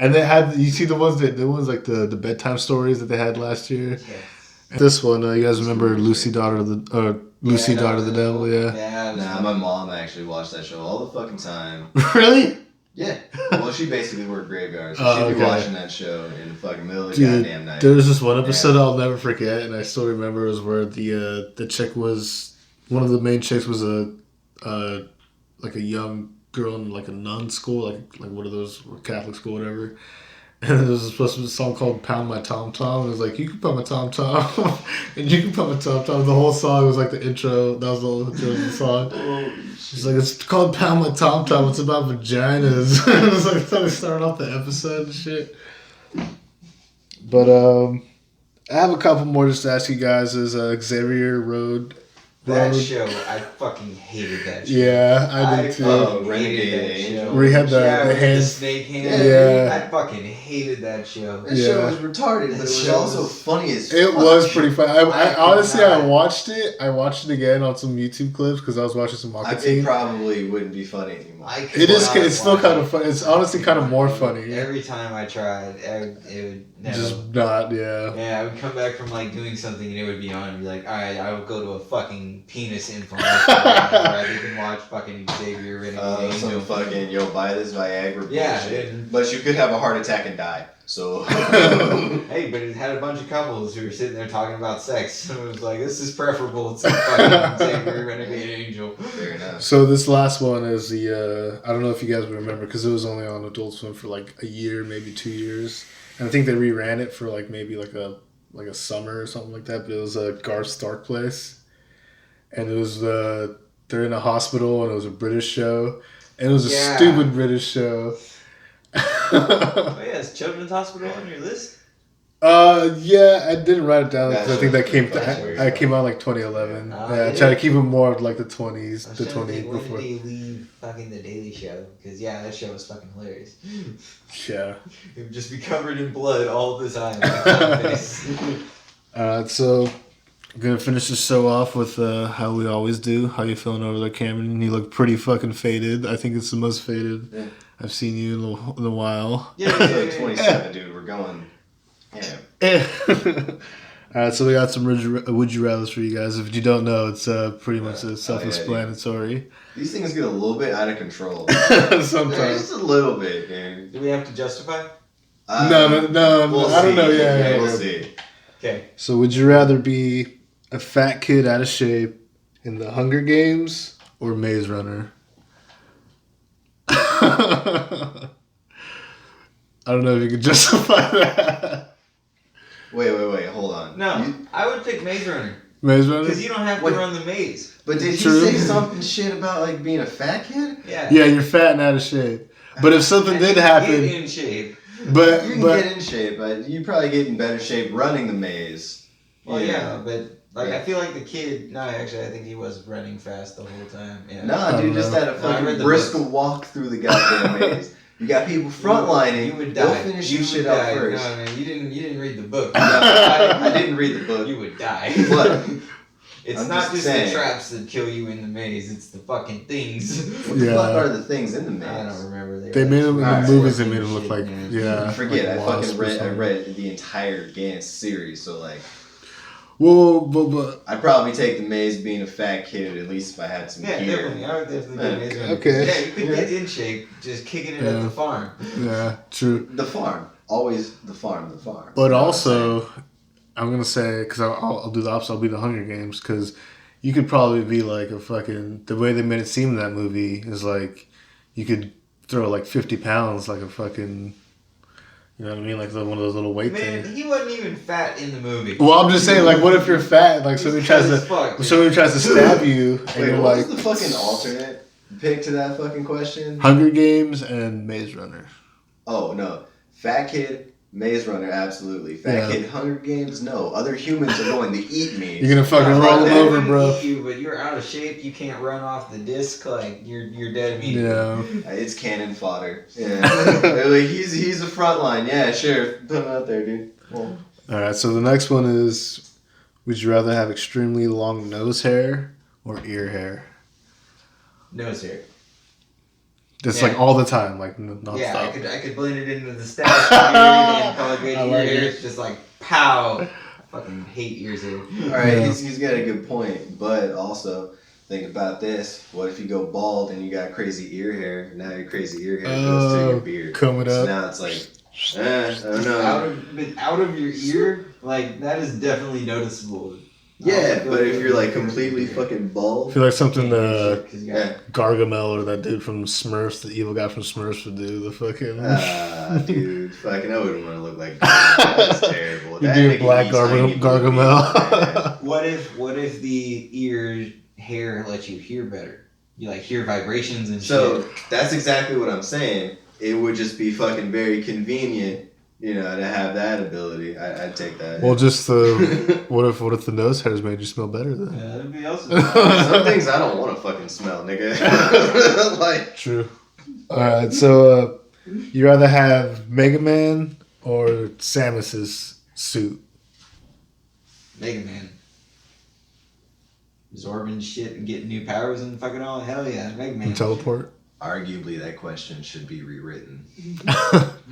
And they had, you see the ones like the bedtime stories that they had last year. Yeah. This one, you guys remember Lucy, Daughter of the Daughter of the Devil? Yeah. Yeah. Nah, my mom actually watched that show all the fucking time. Really? Yeah. Well, she basically worked graveyards. So Oh, she'd be okay. watching that show in the fucking middle of the Dude, goddamn night. there was this one episode I'll never forget, and I still remember it was where the chick was one of the main chicks was like a young girl in like a nun school, like one of those Catholic school, whatever. And there was supposed to be a song called "Pound My Tom Tom." It was like, "You can pound my tom tom," and you can pound my tom tom. The whole song was like the intro. That was the whole intro of the song. She's like, "It's called Pound My Tom Tom. It's about vaginas." It was like how they started off the episode and shit. But I have a couple more just to ask you guys. Is Xavier Road? That show, I fucking hated that show. Yeah, I did too. Renegade Angel. Where he had the with hand. the snake hand. Yeah. I fucking hated that show. That show was retarded, but it was also funny as fuck. It was pretty fun. I honestly, I watched it. I watched it again on some YouTube clips because I was watching some It Makatine. probably wouldn't be funny anymore. It's still kind of fun. It's honestly kind of more funny. Every time I tried, it would never. Just not, yeah. Yeah, I would come back from like doing something and it would be on and be like, alright, I will go to a fucking penis infomercial where you can watch fucking Xavier Renegade Some Angel. fucking, yo, buy this Viagra Yeah, bullshit. But you could have a heart attack and die. So. Hey, but it had a bunch of couples who were sitting there talking about sex. So it was like, this is preferable to fucking Xavier Renegade Angel. Fair enough. So this last one is the, I don't know if you guys remember because it was only on Adult Swim for like a year, maybe 2 years. And I think they reran it for like maybe like a summer or something like that. But it was a Garth Stark place. And it was, they're in a hospital and it was a British show. And it was a stupid British show. Oh yeah, is Children's Hospital on your list? Yeah, I didn't write it down because I think that came out like 2011. I tried to keep it more of like the 20s, the 20s When before. did they leave fucking The Daily Show? Because yeah, that show was fucking hilarious. Yeah. It would just be covered in blood all the time. Alright, so I'm gonna finish the show off with how we always do. How you feeling over there, Cameron? You look pretty fucking faded. I think it's the most faded I've seen you in a while. Yeah, it's like 27, dude. We're going. Yeah. Alright, so we got some would you rathers for you guys. If you don't know, it's pretty much self-explanatory. These things get a little bit out of control. Sometimes. Just a little bit, dude. Do we have to justify? No, We'll I don't know. see. Yeah, We'll see. Okay. So would you rather be a fat kid out of shape in the Hunger Games or Maze Runner? I don't know if you can justify that. Wait. Hold on. No, I would pick Maze Runner. Maze Runner? Because you don't have to run the maze. But did he True. say something shit about like being a fat kid? Yeah. Yeah, you're fat and out of shape. But if something did happen, Get in shape. but You can get in shape, but you probably get in better shape running the maze. Well, yeah, but like I feel like the kid. No, actually, I think he was running fast the whole time. Yeah. Nah, dude, just had a I read fucking the brisk books. walk through the goddamn maze. You got people frontlining. You would They'll die. finish you your shit would out die. first. No, man, you didn't read the book. I didn't read the book. You would die. But It's I'm not just just saying. the traps that kill you in the maze. It's the fucking things. what the Yeah. fuck are the things in the maze? I don't remember. they made them in Alright. the movies. They made them Shit, look like man. yeah. Forget. like I wasps fucking or read. I something. read the entire Gantz series, so like, Whoa, but I'd probably take the maze being a fat kid. At least if I had some Yeah, gear. definitely. I would definitely do Yeah. Maze Runner. Okay. Yeah, you could get in shape just kicking it at the farm. yeah, true. The farm, always the farm. But also, I'm gonna say because I'll do the opposite. I'll be the Hunger Games because you could probably be like a fucking. The way they made it seem in that movie is like you could throw like 50 pounds like a fucking. You know what I mean? Like one of those little weight Man, things. he wasn't even fat in the movie. Well, I'm just saying, like, what if you're fat? Like, somebody tries He's fat as fuck, to stab you, and Wait, you're what like, was the fucking alternate pick to that fucking question? Hunger Games and Maze Runner. Oh no, fat kid, Maze Runner, absolutely. Fat Yeah. kid, Hunger Games, no. Other humans are going to eat me. You're gonna fucking Yeah, roll they them over, wouldn't bro. eat you, but you're out of shape. You can't run off the disc. Like you're dead immediately. Yeah. It's cannon fodder. Yeah, like, he's a front line. Yeah, sure, put him out there, dude. Well, All right. So the next one is: would you rather have extremely long nose hair or ear hair? Nose hair. That's Yeah. like all the time, like nonstop. Yeah, I could blend it into the stash period and color grading I your like hair. it. It's just like pow. Fucking hate ears. All right, he's got a good point, but also think about this: what if you go bald and you got crazy ear hair? Now your crazy ear hair goes to your beard. Coming up. So now it's like, I don't know. Out of your ear, like that is definitely noticeable. Yeah, but if you're like completely fucking I bald, feel like something yeah. Gargamel or that dude from Smurfs, the evil guy from Smurfs would do. The fucking dude, fucking, I wouldn't want to look like that. That's terrible. You That'd do make black an E-tiny Gargamel. What if the ear hair lets you hear better? You like hear vibrations and So shit. that's exactly what I'm saying. It would just be fucking very convenient, you know, to have that ability. I'd take that. Well, just what if the nose hairs made you smell better then? Yeah, that'd be awesome. Some things I don't want to fucking smell, nigga. Like, True. All right, so you rather have Mega Man or Samus's suit? Mega Man. Absorbing shit and getting new powers and fucking all. Hell yeah, Mega Man. And teleport? arguably that question should be rewritten.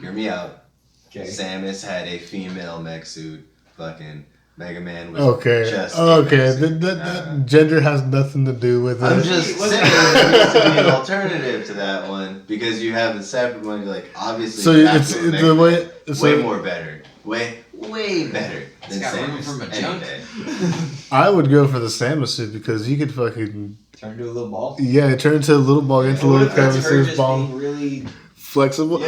Hear me out. Okay. Samus had a female mech suit. Fucking Mega Man was Okay. just Okay. That gender has nothing to do with it. I'm just saying there needs to be an alternative to that one because you have the separate one. You're like, obviously, So you have it's to go the Mega way. Man. So way more better. Way better than got room Samus. for any Magenta. day. I would go for the Samus suit because you could fucking Turn into a little ball. turn into a little ball, get into What little if that's her crevices, just ball, being really flexible. Yeah.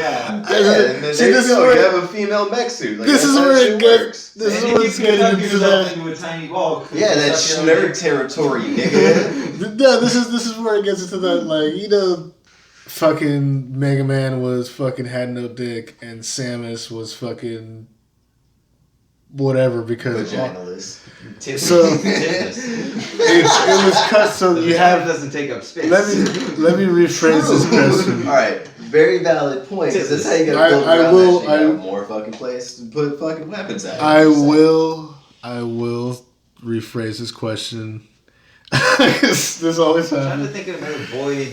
Yeah, and then See, there this you is go. where You have a female mech suit. Like, this that's is how where shit it gets. works. This is and where if it's you could getting tuck into yourself that. into a tiny ball. Yeah, that's Suck it on Shnerd territory, nigga. Yeah, this is where it gets into that, like, fucking Mega Man was fucking had no dick and Samus was fucking whatever because Vaginalist. So- Tipless. it was cut. So The you vagina have. doesn't take up space. Let me rephrase this question. All right, very valid point. Because that's how you I gotta build around will- that shit. You got more fucking place to put fucking weapons at. I will rephrase this question. This always I'm trying to happens. think of another boy.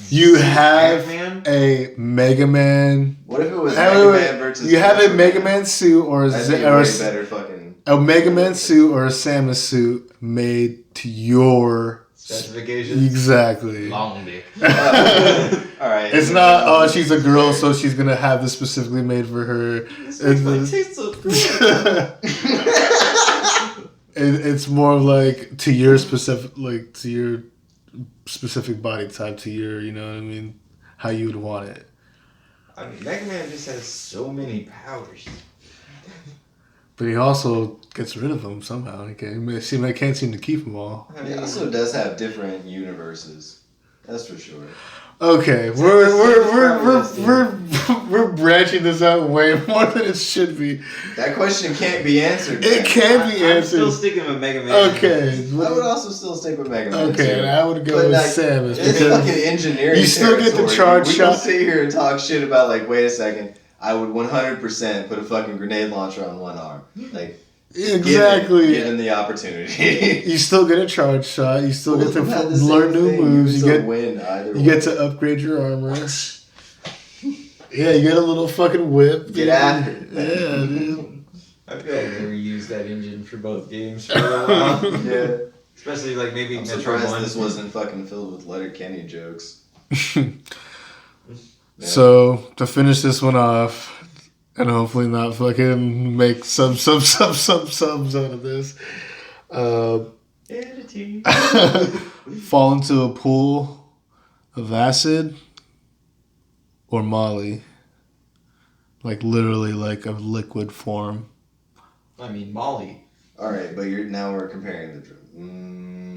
You have Man. a Mega Man. What if it was Wait, Mega wait, Man versus? You have a Ultra Mega Man suit or a That'd be or a a way better fucking. a Mega Man suit or a Samus suit made to your Specifications. exactly. Long dick. All right. It's not. Oh, she's a girl, so she's gonna have this specifically made for her. This makes my taste so good. It's more like to your specific body type, to your, you know what I mean, how you would want it. I mean, Mega Man just has so many powers. But he also gets rid of them somehow. I can't seem to keep them all. I It mean, also does have different universes. That's for sure. Okay, we're branching this out way more than it should be. That question can't be answered. It man. can be I'm still answered. sticking with Mega Man. Okay. I would also still stick with Mega Man. Okay, too. and I would go But, with like, Samus it's because fucking engineering. you still get the territory. charge We shot. can sit here and talk shit about like, wait a second, I would 100% put a fucking grenade launcher on one arm. Like, exactly. given the opportunity. You still get a charge shot. You still get to Well, not the learn same new thing. moves. You You can get still win either you way. get to upgrade your armor. Yeah, you get a little fucking whip. Get after it. Yeah, dude. I feel like they reused that engine for both games for a while. Yeah. Especially like maybe I'm Metro surprised 1. this wasn't fucking filled with Letterkenny jokes. So to finish this one off, and hopefully not fucking make subs out of this. Editing. Fall into a pool of acid or Molly, like literally like a liquid form. I mean, Molly. All right, but now we're comparing the.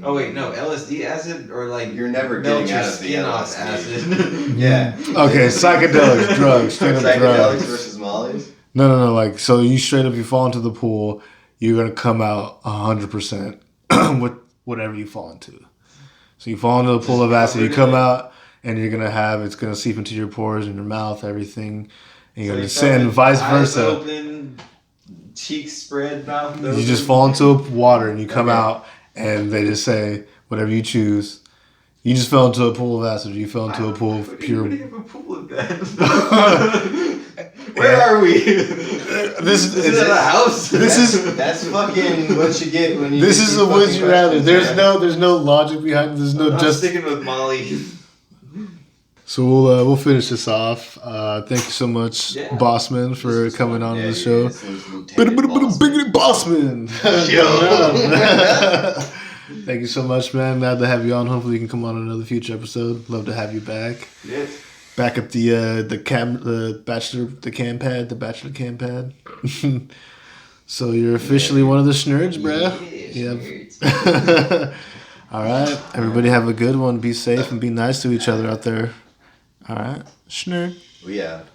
Oh wait, no, LSD acid or like You're never melt getting your out of the skin off LSD. acid. Yeah. Okay, psychedelics, drugs, straight up Psychedelics drugs. versus Molly's. No. Like, so you straight up, you fall into the pool, you're gonna come out 100% with whatever you fall into. So you fall into the pool of acid, you come out, and you're gonna have it's gonna seep into your pores and your mouth, everything, and you're gonna send vice Eyes versa. open, cheeks spread, mouth open. You just fall into water and you come Okay. out, and they just say whatever you choose. You just fell into a pool of acid. Or you fell into a pool of pure. Where are we? This Is it a house? That's fucking what you get when you. This get is these a would fucking you rather. questions, There's no logic behind it. There's no I'm just. sticking with Molly. So we'll finish this off. Thank you so much, Yeah. Bossman, for This was coming fun. on Yeah, the show. this was Lieutenant Bossman. Biggity Bossman. Thank you so much, man. Glad to have you on. Hopefully, you can come on another future episode. Love to have you back. Yes. Back at the bachelor cam pad. So you're officially one of the Shnerds, bruh. Yeah. Yep. All right, everybody have a good one. Be safe and be nice to each other out there. All right, Shnerd. We out.